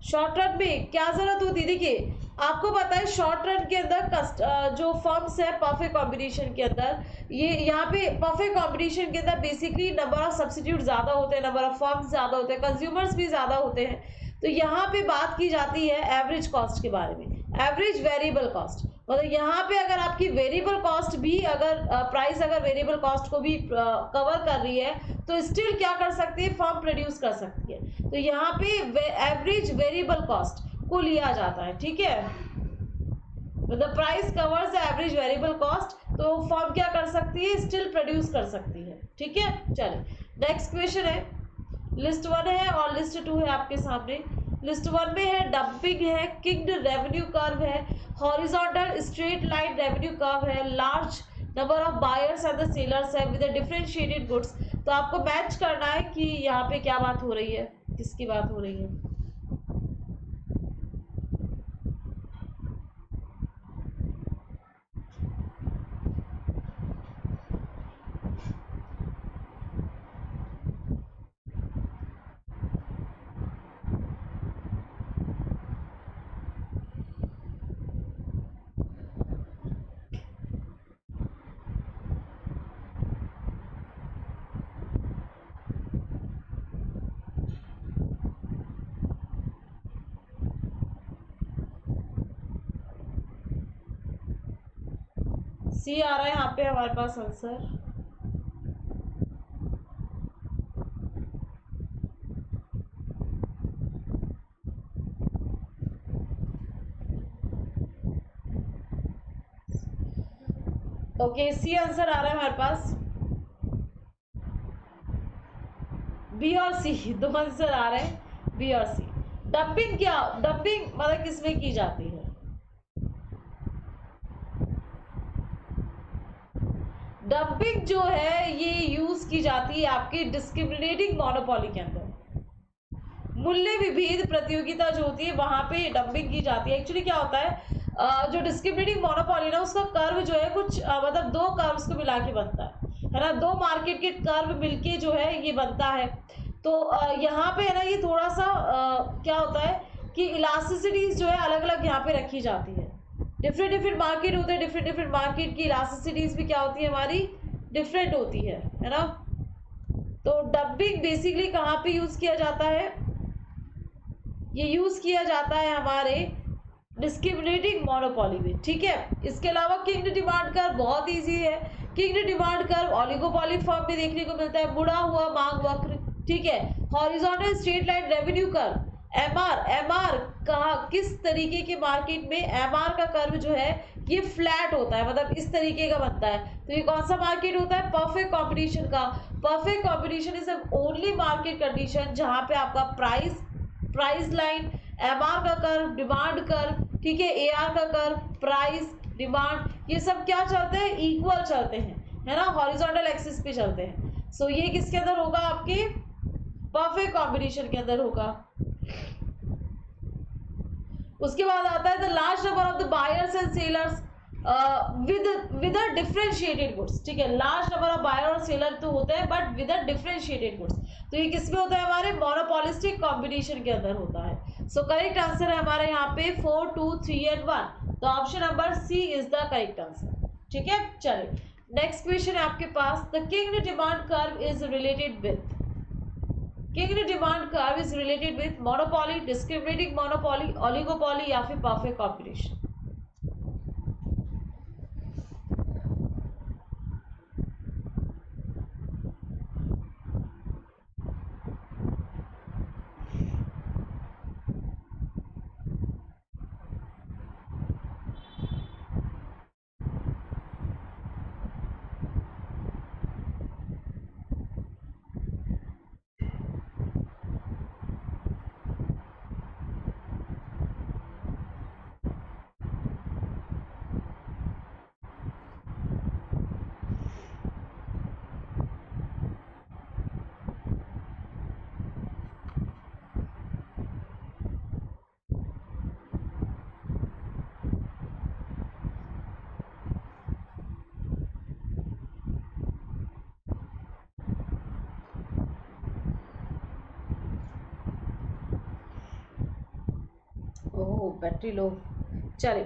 Short run में क्या जरूरत होती है? देखिए आपको पता है शॉर्ट रन के अंदर जो फर्म्स है परफेक्ट कॉम्बिनेशन के अंदर, ये यहाँ पे परफेक्ट कॉम्बिनेशन के अंदर बेसिकली नंबर ऑफ सब्स्टिट्यूट ज्यादा होते हैं, नंबर ऑफ फर्म्स ज्यादा होते हैं, कंज्यूमर्स भी ज्यादा होते हैं। तो यहाँ पे बात की जाती है एवरेज कॉस्ट के बारे में, एवरेज वेरिएबल कॉस्ट। मतलब यहाँ पे अगर आपकी वेरिएबल कॉस्ट भी अगर प्राइस अगर वेरिएबल कॉस्ट को भी कवर कर रही है तो स्टिल क्या कर सकती है? फर्म प्रोड्यूस कर सकती है। तो यहाँ पे एवरेज वेरिएबल कॉस्ट को लिया जाता है। ठीक है, the price covers the average variable cost, तो फर्म क्या कर सकती है? स्टिल प्रोड्यूस कर सकती है। ठीक है, चलिए नेक्स्ट क्वेश्चन है। लिस्ट 1 है और लिस्ट 2 है आपके सामने। लिस्ट 1 में है डंपिंग है, किक्ड रेवेन्यू कर्व है, horizontal straight line revenue curve है, large number of buyers and the sellers है विद डिफरेंशिएटेड गुड्स। तो आपको मैच करना है कि यहाँ पे क्या बात हो रही है, किसकी बात हो रही है। सी आ रहा है यहाँ पे हमारे पास आंसर। ओके, सी आंसर आ रहा है हमारे पास। बी और सी दो आंसर आ रहे हैं, बी और सी। डंपिंग क्या, डंपिंग मतलब किसमें की जाती है? डंपिंग जो है ये यूज की जाती है आपके डिस्क्रिमिनेटिंग मोनोपोली के अंदर। मूल्य विभेद प्रतियोगिता जो होती है वहां पे डंपिंग की जाती है। एक्चुअली क्या होता है, जो डिस्क्रिमिनेटिंग मोनोपोली ना उसका कर्व जो है कुछ मतलब दो कर्व्स को मिला के बनता है ना, दो मार्केट के कर्व मिलके जो है ये बनता है। तो यहाँ पे है ना ये थोड़ा सा क्या होता है कि इलास्टिसिटीज जो है अलग अलग यहाँ पे रखी जाती है। डिफरेंट डिफरेंट मार्केट होते हैं, डिफरेंट डिफरेंट मार्केट की इलास्टिसिटीज भी क्या होती है हमारी डिफरेंट होती है ना। तो डंपिंग बेसिकली कहाँ पे यूज किया जाता है? ये यूज किया जाता है हमारे डिस्क्रिमिनेटिंग मोनोपोली में, ठीक है। इसके अलावा किंग डिमांड कर्व बहुत इजी है। King demand curve oligopoly form में देखने को मिलता है, मुड़ा हुआ मांग वक्र, ठीक है। Horizontal straight line revenue curve, MR कहा किस तरीके के मार्केट में एमआर का कर्व जो है ये फ्लैट होता है, मतलब इस तरीके का बनता है। तो ये कौन सा मार्केट होता है? परफेक्ट कॉम्पिटिशन का। Perfect competition is only market condition जहां पे आपका प्राइस लाइन, एमआर का कर्व, डिमांड कर्व, ठीक है, एआर का कर्व, प्राइस, डिमांड, ये सब क्या चलते हैं? इक्वल चलते हैं, है ना, हॉरिजॉन्टल एक्सिस पे चलते हैं। सो ये किसके अंदर होगा? आपके परफेक्ट कॉम्बिनेशन के अंदर होगा। उसके बाद आता है the large number of the buyers and sellers with a differentiated goods, ठीक है। लार्ज नंबर ऑफ बायर और सेलर तो होते हैं but with a differentiated goods, तो ये किसमें होता है? हमारे मोनोपोलिस्टिक कॉम्बिनेशन के अंदर होता है। सो करेक्ट आंसर है हमारे यहाँ पे 4, 2, 3 एंड 1, तो option number C is the correct answer, ठीक है। चलिए नेक्स्ट क्वेश्चन है आपके पास, the king demand curve is related with, king demand curve is related with monopoly, discriminating monopoly, oligopoly या फिर परफेक्ट कॉम्बिनेशन। Battery low. चलिए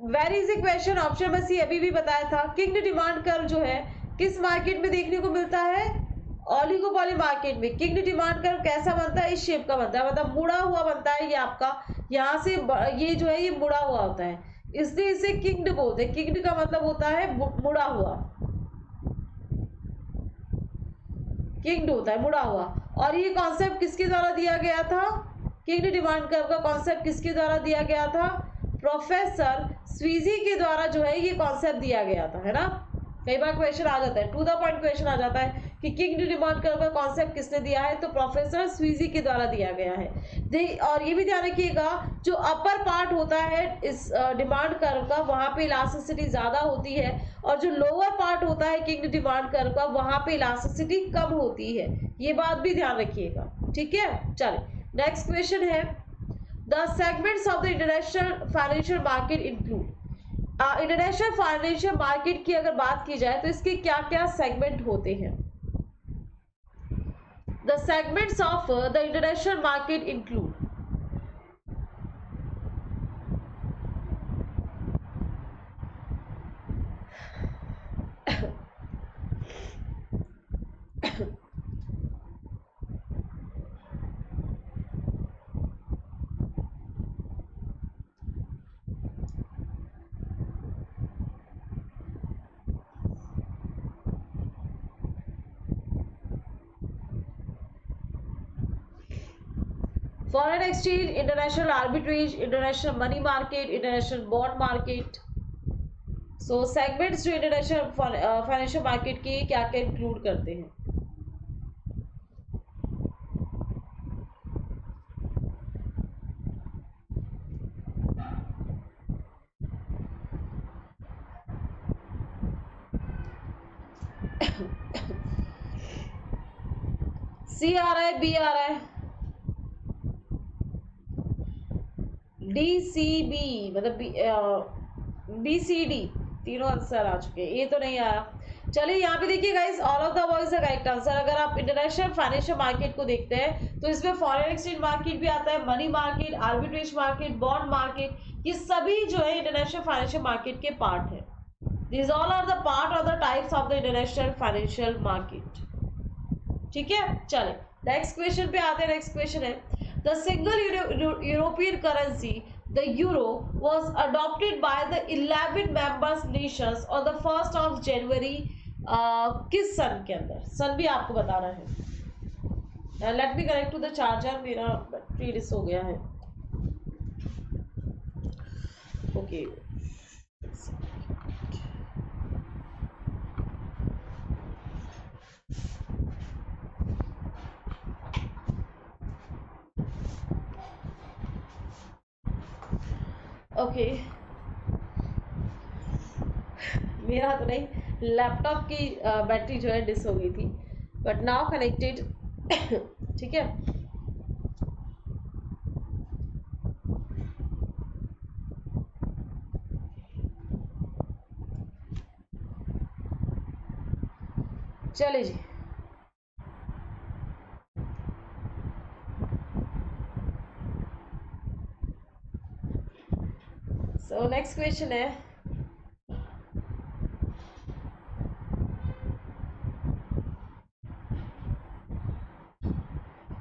very easy question, option number C अभी भी बताया था। किंग डिमांड कर्व जो है किस मार्केट में देखने को मिलता है? ओलिगोपोली मार्केट में। किंग डिमांड कर्व कैसा बनता है? इस शेप का बनता है, मतलब मुड़ा हुआ बनता है। ये आपका यहाँ से ये जो है ये मुड़ा हुआ होता है, इसलिए इसे किंग्ड बोलते हैं। किंग्ड का मतलब होता है मुड़ा हुआ, किंग्ड होता है मुड़ा हुआ। और ये कॉन्सेप्ट किसके द्वारा दिया गया था? किंग डिमांड कर्व का कॉन्सेप्ट किसके द्वारा दिया गया था? प्रोफेसर स्वीजी के द्वारा जो है ये कॉन्सेप्ट दिया गया था, है ना। कई बार क्वेश्चन आ जाता है, टू द पॉइंट क्वेश्चन आ जाता है कि किंग डिमांड कर्व का कॉन्सेप्ट किसने दिया है? तो प्रोफेसर स्वीजी के द्वारा दिया गया है। और ये भी ध्यान रखिएगा, जो अपर पार्ट होता है इस डिमांड कर्व का वहां पे इलास्टिसिटी ज्यादा होती है, और जो लोअर पार्ट होता है किंग डिमांड कर्व का वहां पे इलास्टिसिटी कम होती है। ये बात भी ध्यान रखिएगा, ठीक है। चलिए नेक्स्ट क्वेश्चन है, the segments of the international financial market include. International financial market की अगर बात की जाए तो इसके क्या क्या सेगमेंट होते हैं? The segments of the international market include, foreign exchange, international arbitrage, international money market, international bond market. So segments जो इंटरनेशनल फाइनेंशियल मार्केट के क्या क्या इंक्लूड करते हैं? सी आ रहा है, बी आ रहा है, डी सी बी, मतलब बी सी डी, तीनों आंसर आ चुके हैं, ये तो नहीं आया। चलिए यहाँ पे देखिए guys, all of the above is the correct answer. अगर आप इंटरनेशनल फाइनेंशियल मार्केट को देखते हैं तो इसमें फॉरेन एक्सचेंज मार्केट भी आता है, money market, arbitrage market, bond market, ये सभी जो है इंटरनेशनल फाइनेंशियल मार्केट के पार्ट है। These all are the part of the types of the international financial market. ठीक है, चले नेक्स्ट क्वेश्चन पे आते हैं। नेक्स्ट क्वेश्चन है the single European currency the euro was adopted by the 11 members nations on the 1st of January किस सन के अंदर? सन भी आपको बताना है। Let me connect to the charger, मेरा बैटरी डिस हो गया है। ओके ओके मेरा तो नहीं, लैपटॉप की बैटरी जो है डिस हो गई थी, बट नाउ कनेक्टेड। ठीक है, चलिए जी। सो नेक्स्ट क्वेश्चन है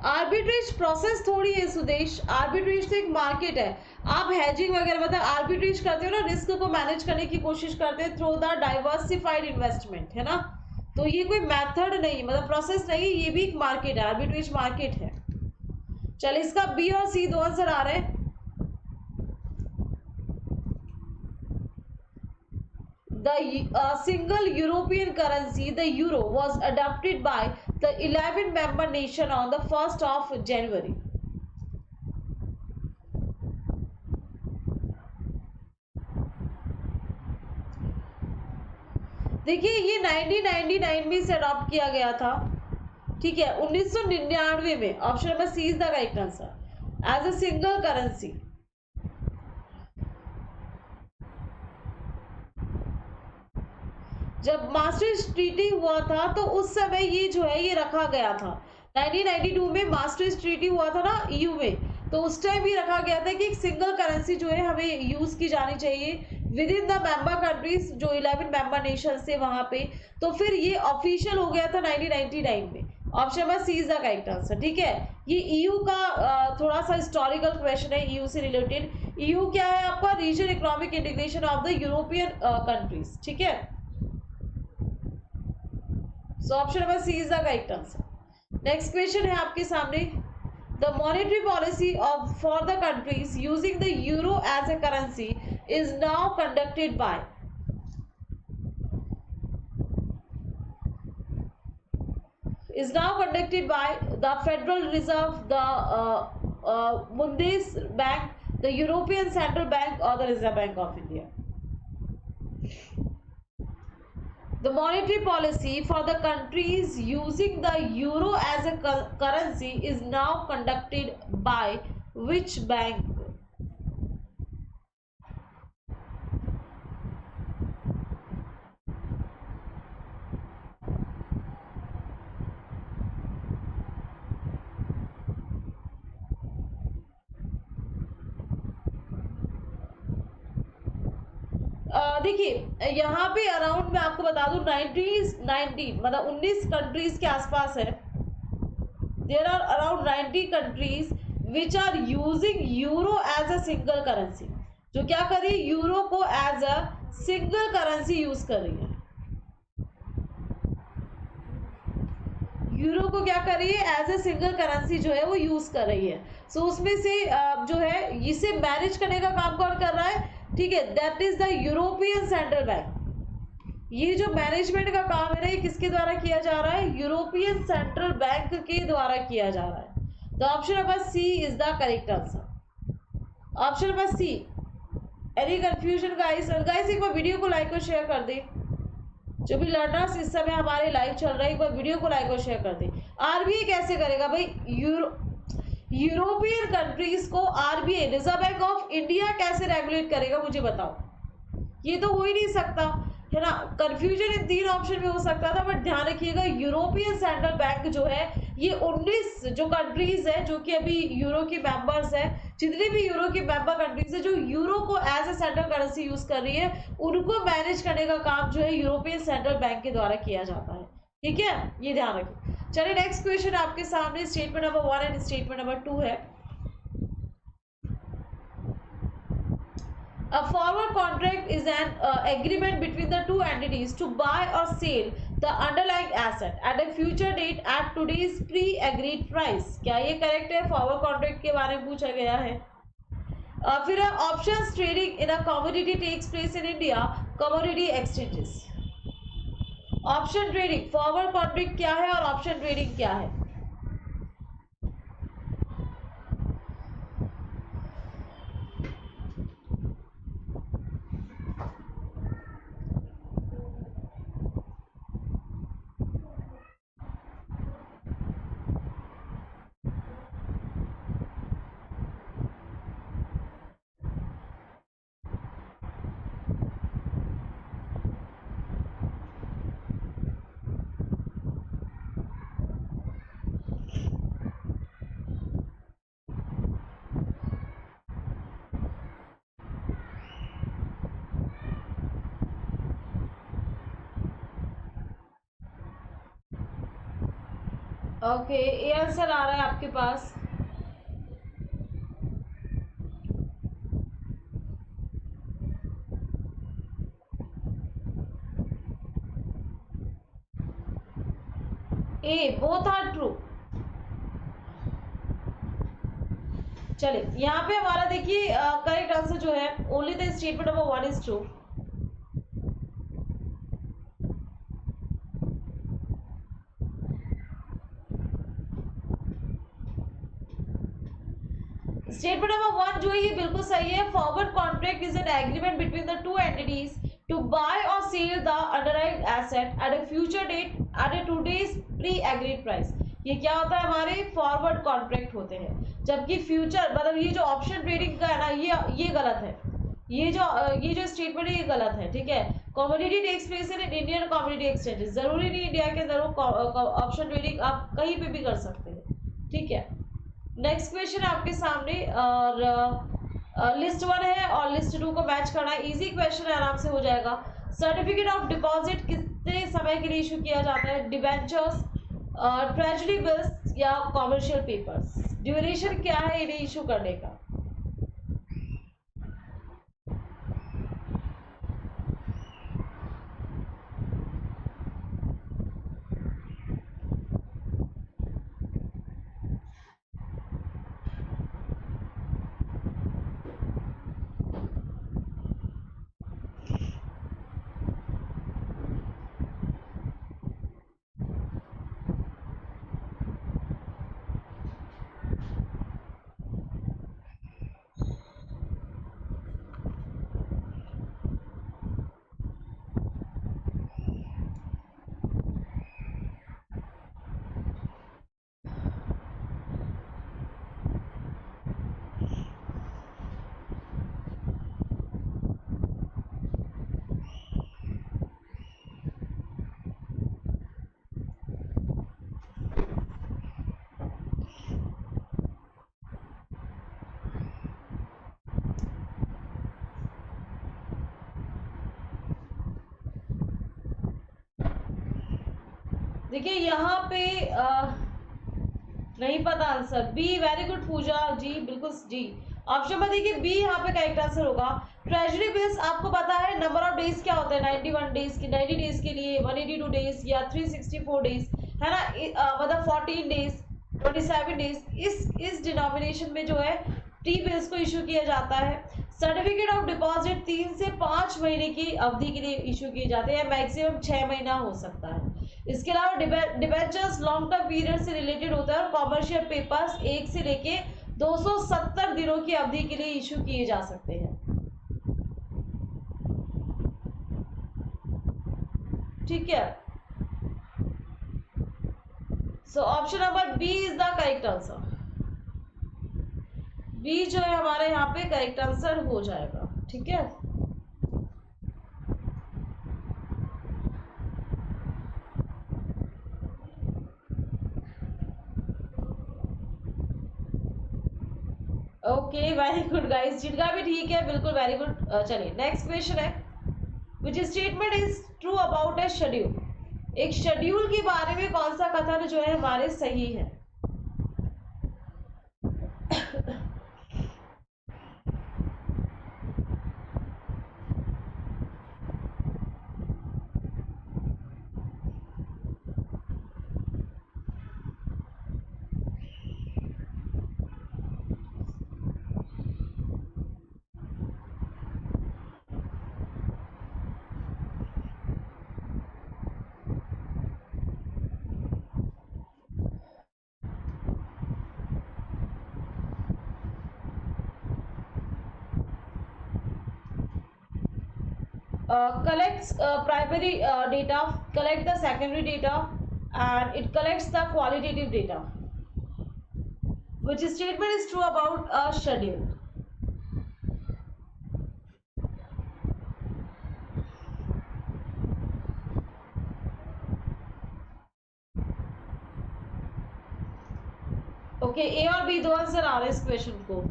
आर्बिट्रेज प्रोसेस थोड़ी है सुदेश, आर्बिट्रेज तो एक मार्केट है। आप हेजिंग वगैरह मतलब आर्बिट्रेज करते हो ना, रिस्क को मैनेज करने की कोशिश करते हैं थ्रू द डाइवर्सिफाइड इन्वेस्टमेंट, है ना। तो ये कोई मेथड नहीं, मतलब प्रोसेस नहीं, ये भी एक मार्केट है, आर्बिट्रेज मार्केट है। चलिए इसका बी और सी दो आंसर आ रहे हैं। The single European currency, the euro, was adopted by the 11 member nation on the 1st of January. देखिए ये 1999 में से अडॉप्ट किया गया था, ठीक है, 1999 में। Option number C is the correct answer as a single currency. जब मास्ट्रिक्ट ट्रीटी हुआ था तो उस समय ये जो है ये रखा गया था। 1992 में मास्ट्रिक्ट ट्रीटी हुआ था ना ईयू में, तो उस टाइम ये रखा गया था कि एक सिंगल करेंसी जो है हमें यूज की जानी चाहिए with in the member countries, जो 11 मेंबर नेशन से वहां पे। तो फिर ये ऑफिशियल हो गया था 1999 में। Option number C is the correct answer. ठीक है, ये ईयू का थोड़ा सा हिस्टोरिकल क्वेश्चन है ईयू से रिलेटेड। ईयू क्या है आपका? Region economic integration of the European countries. ठीक है, so option number C is the correct answer. Next question है आपके सामने the monetary policy of for the countries using the euro as a currency is now conducted by. is now conducted by the Federal Reserve, the Bundesbank, the European Central Bank, or the Reserve Bank of India. The monetary policy for the countries using the euro as a currency is now conducted by which bank? देखिए यहाँ पे around मैं आपको बता दूं 19 मतलब 19 countries के आसपास है। There are around 90 countries which are using euro as a single currency, जो क्या कर रही है यूरो को as a single currency use कर रही है। यूरो को क्या कर रही है एज ए सिंगल करेंसी जो है वो यूज कर रही है। सो उसमें से जो है इसे मैनेज करने का काम कौन कर रहा है? ठीक है, that is the European central bank. ये जो मैनेजमेंट का काम है ना ये किसके द्वारा किया जा रहा है? यूरोपियन सेंट्रल बैंक के द्वारा किया जा रहा है। तो option number C is the correct answer. Option number C. Any confusion guys? Guys एक बार वीडियो को लाइक और शेयर कर दे। जो भी लर्नर्स इस समय हमारे लाइव चल रहे हैं एक बार वीडियो को लाइक और शेयर कर दे। आरबीआई कैसे करेगा भाई? यूरोपियन कंट्रीज को RBI reserve bank of India कैसे रेगुलेट करेगा मुझे बताओ? ये तो हो ही नहीं सकता, है ना। कंफ्यूजन इन तीन ऑप्शन में हो सकता था, बट ध्यान रखिएगा यूरोपियन सेंट्रल बैंक जो है ये 19 जो कंट्रीज है जो कि अभी यूरो की मेंबर्स है, जितने भी यूरो की मेंबर कंट्रीज है जो यूरो को as a central currency use कर रही है, उनको मैनेज करने का काम जो है यूरोपियन सेंट्रल बैंक के द्वारा किया जाता है। ठीक है, ये ध्यान रखिए। चलिए नेक्स्ट क्वेश्चन आपके सामने statement number 1 and statement number 2 है। A forward contract is an agreement between the two entities to buy or sell the underlying asset at a future date at today's pre-agreed price। क्या ये correct है? Forward contract के बारे में पूछा गया है। फिर options trading in a commodity takes place in India commodity exchanges. Option trading, forward contract क्या है और ऑप्शन ट्रेडिंग क्या है? ओके, ये आंसर आ रहा है आपके पास। A, both are true. चलिए यहाँ पे हमारा देखिए करेक्ट आंसर जो है only the statement number 1 is true. Statement number 1 जो है ये बिल्कुल सही है। Forward contract is an agreement between the two entities to buy और sell the underlying asset at a future date at a today's pre agreed price. ये क्या होता है? हमारे फॉरवर्ड कॉन्ट्रैक्ट होते हैं। जबकि फ्यूचर मतलब ये जो ऑप्शन ट्रेडिंग का है ना, ये गलत है। ये जो स्टेटमेंट है ये गलत है, ठीक है। Commodity takes place in Indian commodity exchanges, जरूरी नहीं इंडिया के अंदर ऑप्शन ट्रेडिंग आप कहीं पे भी कर सकते हैं, ठीक है। नेक्स्ट क्वेश्चन आपके सामने और लिस्ट 1 है और लिस्ट 2 को मैच करना है। इजी क्वेश्चन है, आराम से हो जाएगा। सर्टिफिकेट ऑफ डिपॉजिट कितने समय के लिए इशू किया जाता है? डिबेंचर्स, ट्रेजरी बिल्स या कॉमर्शियल पेपर्स? ड्यूरेशन क्या है इन्हें इशू करने का? देखिए यहाँ पे नहीं पता आंसर। बी, वेरी गुड पूजा जी, बिल्कुल जी। ऑप्शन में देखिए बी यहाँ पे करेक्ट आंसर होगा। ट्रेजरी बिल्स आपको पता है नंबर ऑफ डेज क्या होता है? 91 डेज की, 90 डेज के लिए 182 डेज या 364 डेज, है ना। मतलब 14 डेज, 27 डेज। इस डिनोमिनेशन में जो है टी बिल्स को इशू किया जाता है। सर्टिफिकेट ऑफ डिपॉजिट 3 से 5 महीने की अवधि के लिए इशू किए जाते हैं, मैक्सिमम 6 महीना हो सकता है। इसके अलावा डिबेंचर्स लॉन्ग टर्म पीरियड से रिलेटेड होता है और कॉमर्शियल पेपर्स 1 से लेके 270 दिनों की अवधि के लिए इशू किए जा सकते हैं, ठीक है। So option number B is the correct answer. B जो है हमारे यहाँ पे करेक्ट आंसर हो जाएगा, ठीक है। ओके, वेरी गुड गाइस, जिनका भी ठीक है बिल्कुल वेरी गुड। चलिए नेक्स्ट क्वेश्चन है, which statement is true about A schedule? एक शेड्यूल के बारे में कौन सा कथन जो है हमारे सही है? Collects primary data, collect the secondary data, and it collects the qualitative data. Which statement is true about a schedule? Okay, A और बी दो आंसर आ रहे हैं इस क्वेश्चन को।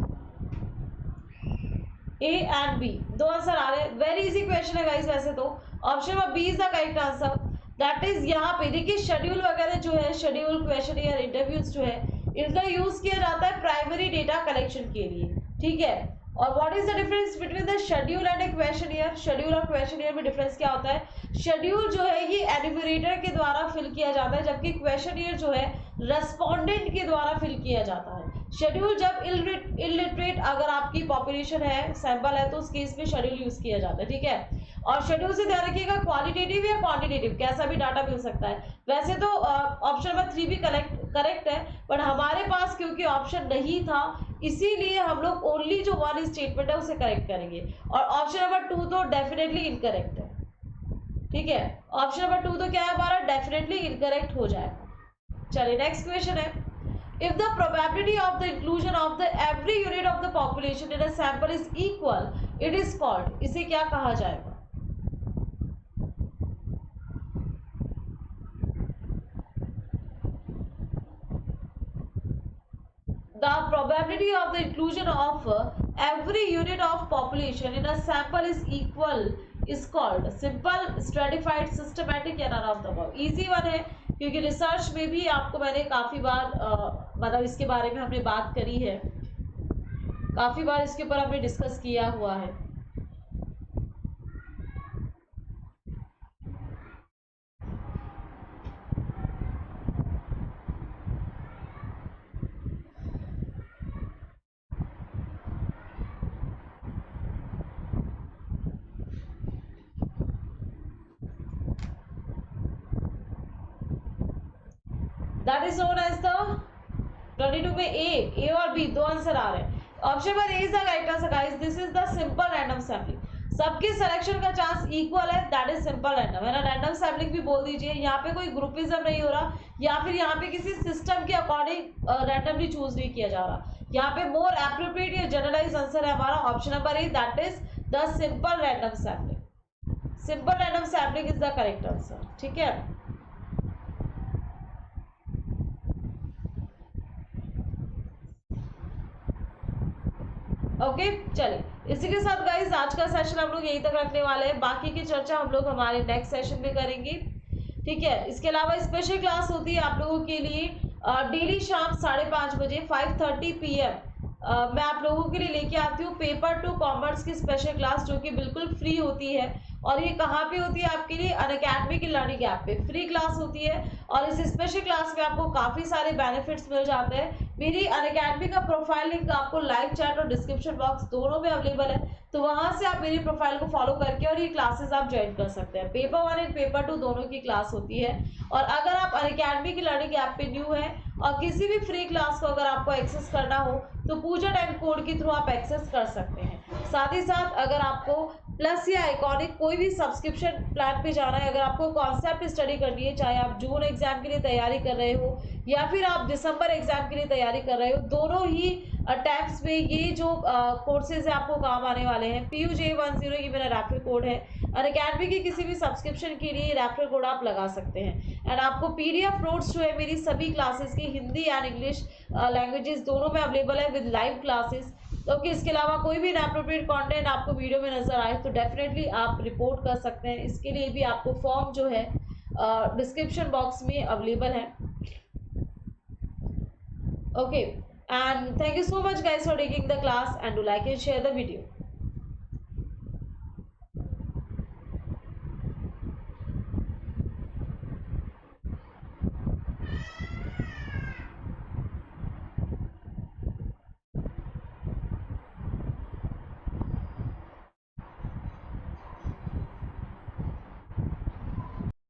ए एंड बी दो आंसर आ रहे हैं। वेरी इजी क्वेश्चन है गाइस वैसे तो। Option number B is the correct answer. That is यहाँ पे देखिए शेड्यूल वगैरह जो है, शेड्यूल, क्वेश्चन या इंटरव्यूज जो है, इनका यूज किया जाता है प्राइमरी डेटा कलेक्शन के लिए, ठीक है। और what is the difference between the schedule and A questionnaire? Schedule और क्वेश्चनियर में डिफरेंस क्या होता है? शेड्यूल जो है ये एन्यूमरेटर के द्वारा फिल किया जाता है, जबकि क्वेश्चनियर जो है रेस्पोंडेंट के द्वारा फिल किया जाता है। शेड्यूल जब इलिटरेट अगर आपकी पॉपुलेशन है, सैंपल है, तो उस केस में शेड्यूल यूज किया जाता है, ठीक है। और शेड्यूल से ध्यान रखिएगा क्वालिटेटिव या क्वांटिटेटिव कैसा भी डाटा मिल सकता है। वैसे तो ऑप्शन नंबर 3 भी करेक्ट है, बट हमारे पास क्योंकि ऑप्शन नहीं था इसीलिए हम लोग ओनली जो वन स्टेटमेंट है उसे करेक्ट करेंगे। और ऑप्शन नंबर 2 तो डेफिनेटली इनकरेक्ट है, ठीक है। ऑप्शन नंबर 2 तो क्या है हमारा, डेफिनेटली इनकरेक्ट हो जाएगा। चलिए नेक्स्ट क्वेश्चन है। If the probability of the inclusion of the every unit of the population in a sample is equal, it is called, इसे क्या कहा जाएगा? The probability of the inclusion of every unit of population in a sample is equal is called simple, stratified, systematic या none of the above। Easy one है क्योंकि research में भी आपको मैंने काफ़ी बार मतलब इसके बारे में हमने बात करी है, काफ़ी बार इसके ऊपर हमने डिस्कस किया हुआ है। That is known as the 22 में ए और बी दो आंसर आ रहे हैं। Option number A is the right answer guys. This is the simple random sampling. सबके सिलेक्शन का चांस इक्वल है, दैट इज सिंपल रैंडम, है ना। रैंडम सैम्पलिंग भी बोल दीजिए। यहाँ पे कोई ग्रुपिज्म नहीं हो रहा या फिर यहाँ पे किसी सिस्टम के अकॉर्डिंग रैंडमली चूज नहीं किया जा रहा। यहाँ पे मोर एप्रोप्रिएट या जनरलाइज आंसर है हमारा option number A, that is the simple random sampling. Simple random sampling is the correct answer, ठीक है। ओके चलिए इसी के साथ गाइज आज का सेशन हम लोग यहीं तक रखने वाले हैं। बाकी की चर्चा हम लोग हमारे नेक्स्ट सेशन में करेंगे, ठीक है। इसके अलावा स्पेशल क्लास होती है आप लोगों के लिए डेली शाम 5:30 बजे 5:30 PM मैं आप लोगों के लिए लेके आती हूँ पेपर 2 कॉमर्स की स्पेशल क्लास, जो कि बिल्कुल फ्री होती है। और ये कहाँ पे होती है आपके लिए? अनअकैडमी की लर्निंग ऐप पे फ्री क्लास होती है। और इस स्पेशल क्लास में आपको काफ़ी सारे बेनिफिट्स मिल जाते हैं। मेरी अनअकैडमी का प्रोफाइल लिंक आपको लाइव चैट और डिस्क्रिप्शन बॉक्स दोनों में अवेलेबल है, तो वहाँ से आप मेरी प्रोफाइल को फॉलो करके और ये क्लासेस आप ज्वाइन कर सकते हैं। पेपर 1 एंड पेपर 2 दोनों की क्लास होती है। और अगर आप अनअकैडमी की लर्निंग ऐप पे न्यू है और किसी भी फ्री क्लास को अगर आपको एक्सेस करना हो तो पूजा टाइम कोड के थ्रू आप एक्सेस कर सकते हैं। साथ ही साथ अगर आपको प्लस या आइकॉनिक कोई भी सब्सक्रिप्शन प्लान पे जाना है, अगर आपको कॉन्सेप्ट स्टडी करनी है, चाहे आप जून एग्जाम के लिए तैयारी कर रहे हो या फिर आप दिसंबर एग्जाम के लिए तैयारी कर रहे हो, दोनों ही टैब्स में ये जो कोर्सेज है आपको काम आने वाले हैं। PUJ10 ये मेरा रेफरल कोड है। अनअकैडमी की किसी भी सब्सक्रिप्शन के लिए रेफरल कोड आप लगा सकते हैं। एंड आपको PDF नोट्स जो है मेरी सभी क्लासेस की हिंदी एंड इंग्लिश लैंग्वेजेस दोनों में अवेलेबल है विद लाइव क्लासेस। तो इसके अलावा कोई भी इनएप्रोप्रिएट कंटेंट आपको वीडियो में नजर आए तो डेफिनेटली आप रिपोर्ट कर सकते हैं। इसके लिए भी आपको फॉर्म जो है डिस्क्रिप्शन बॉक्स में अवेलेबल है. Okay, and thank you so much guys for taking the class, and do like and share the video.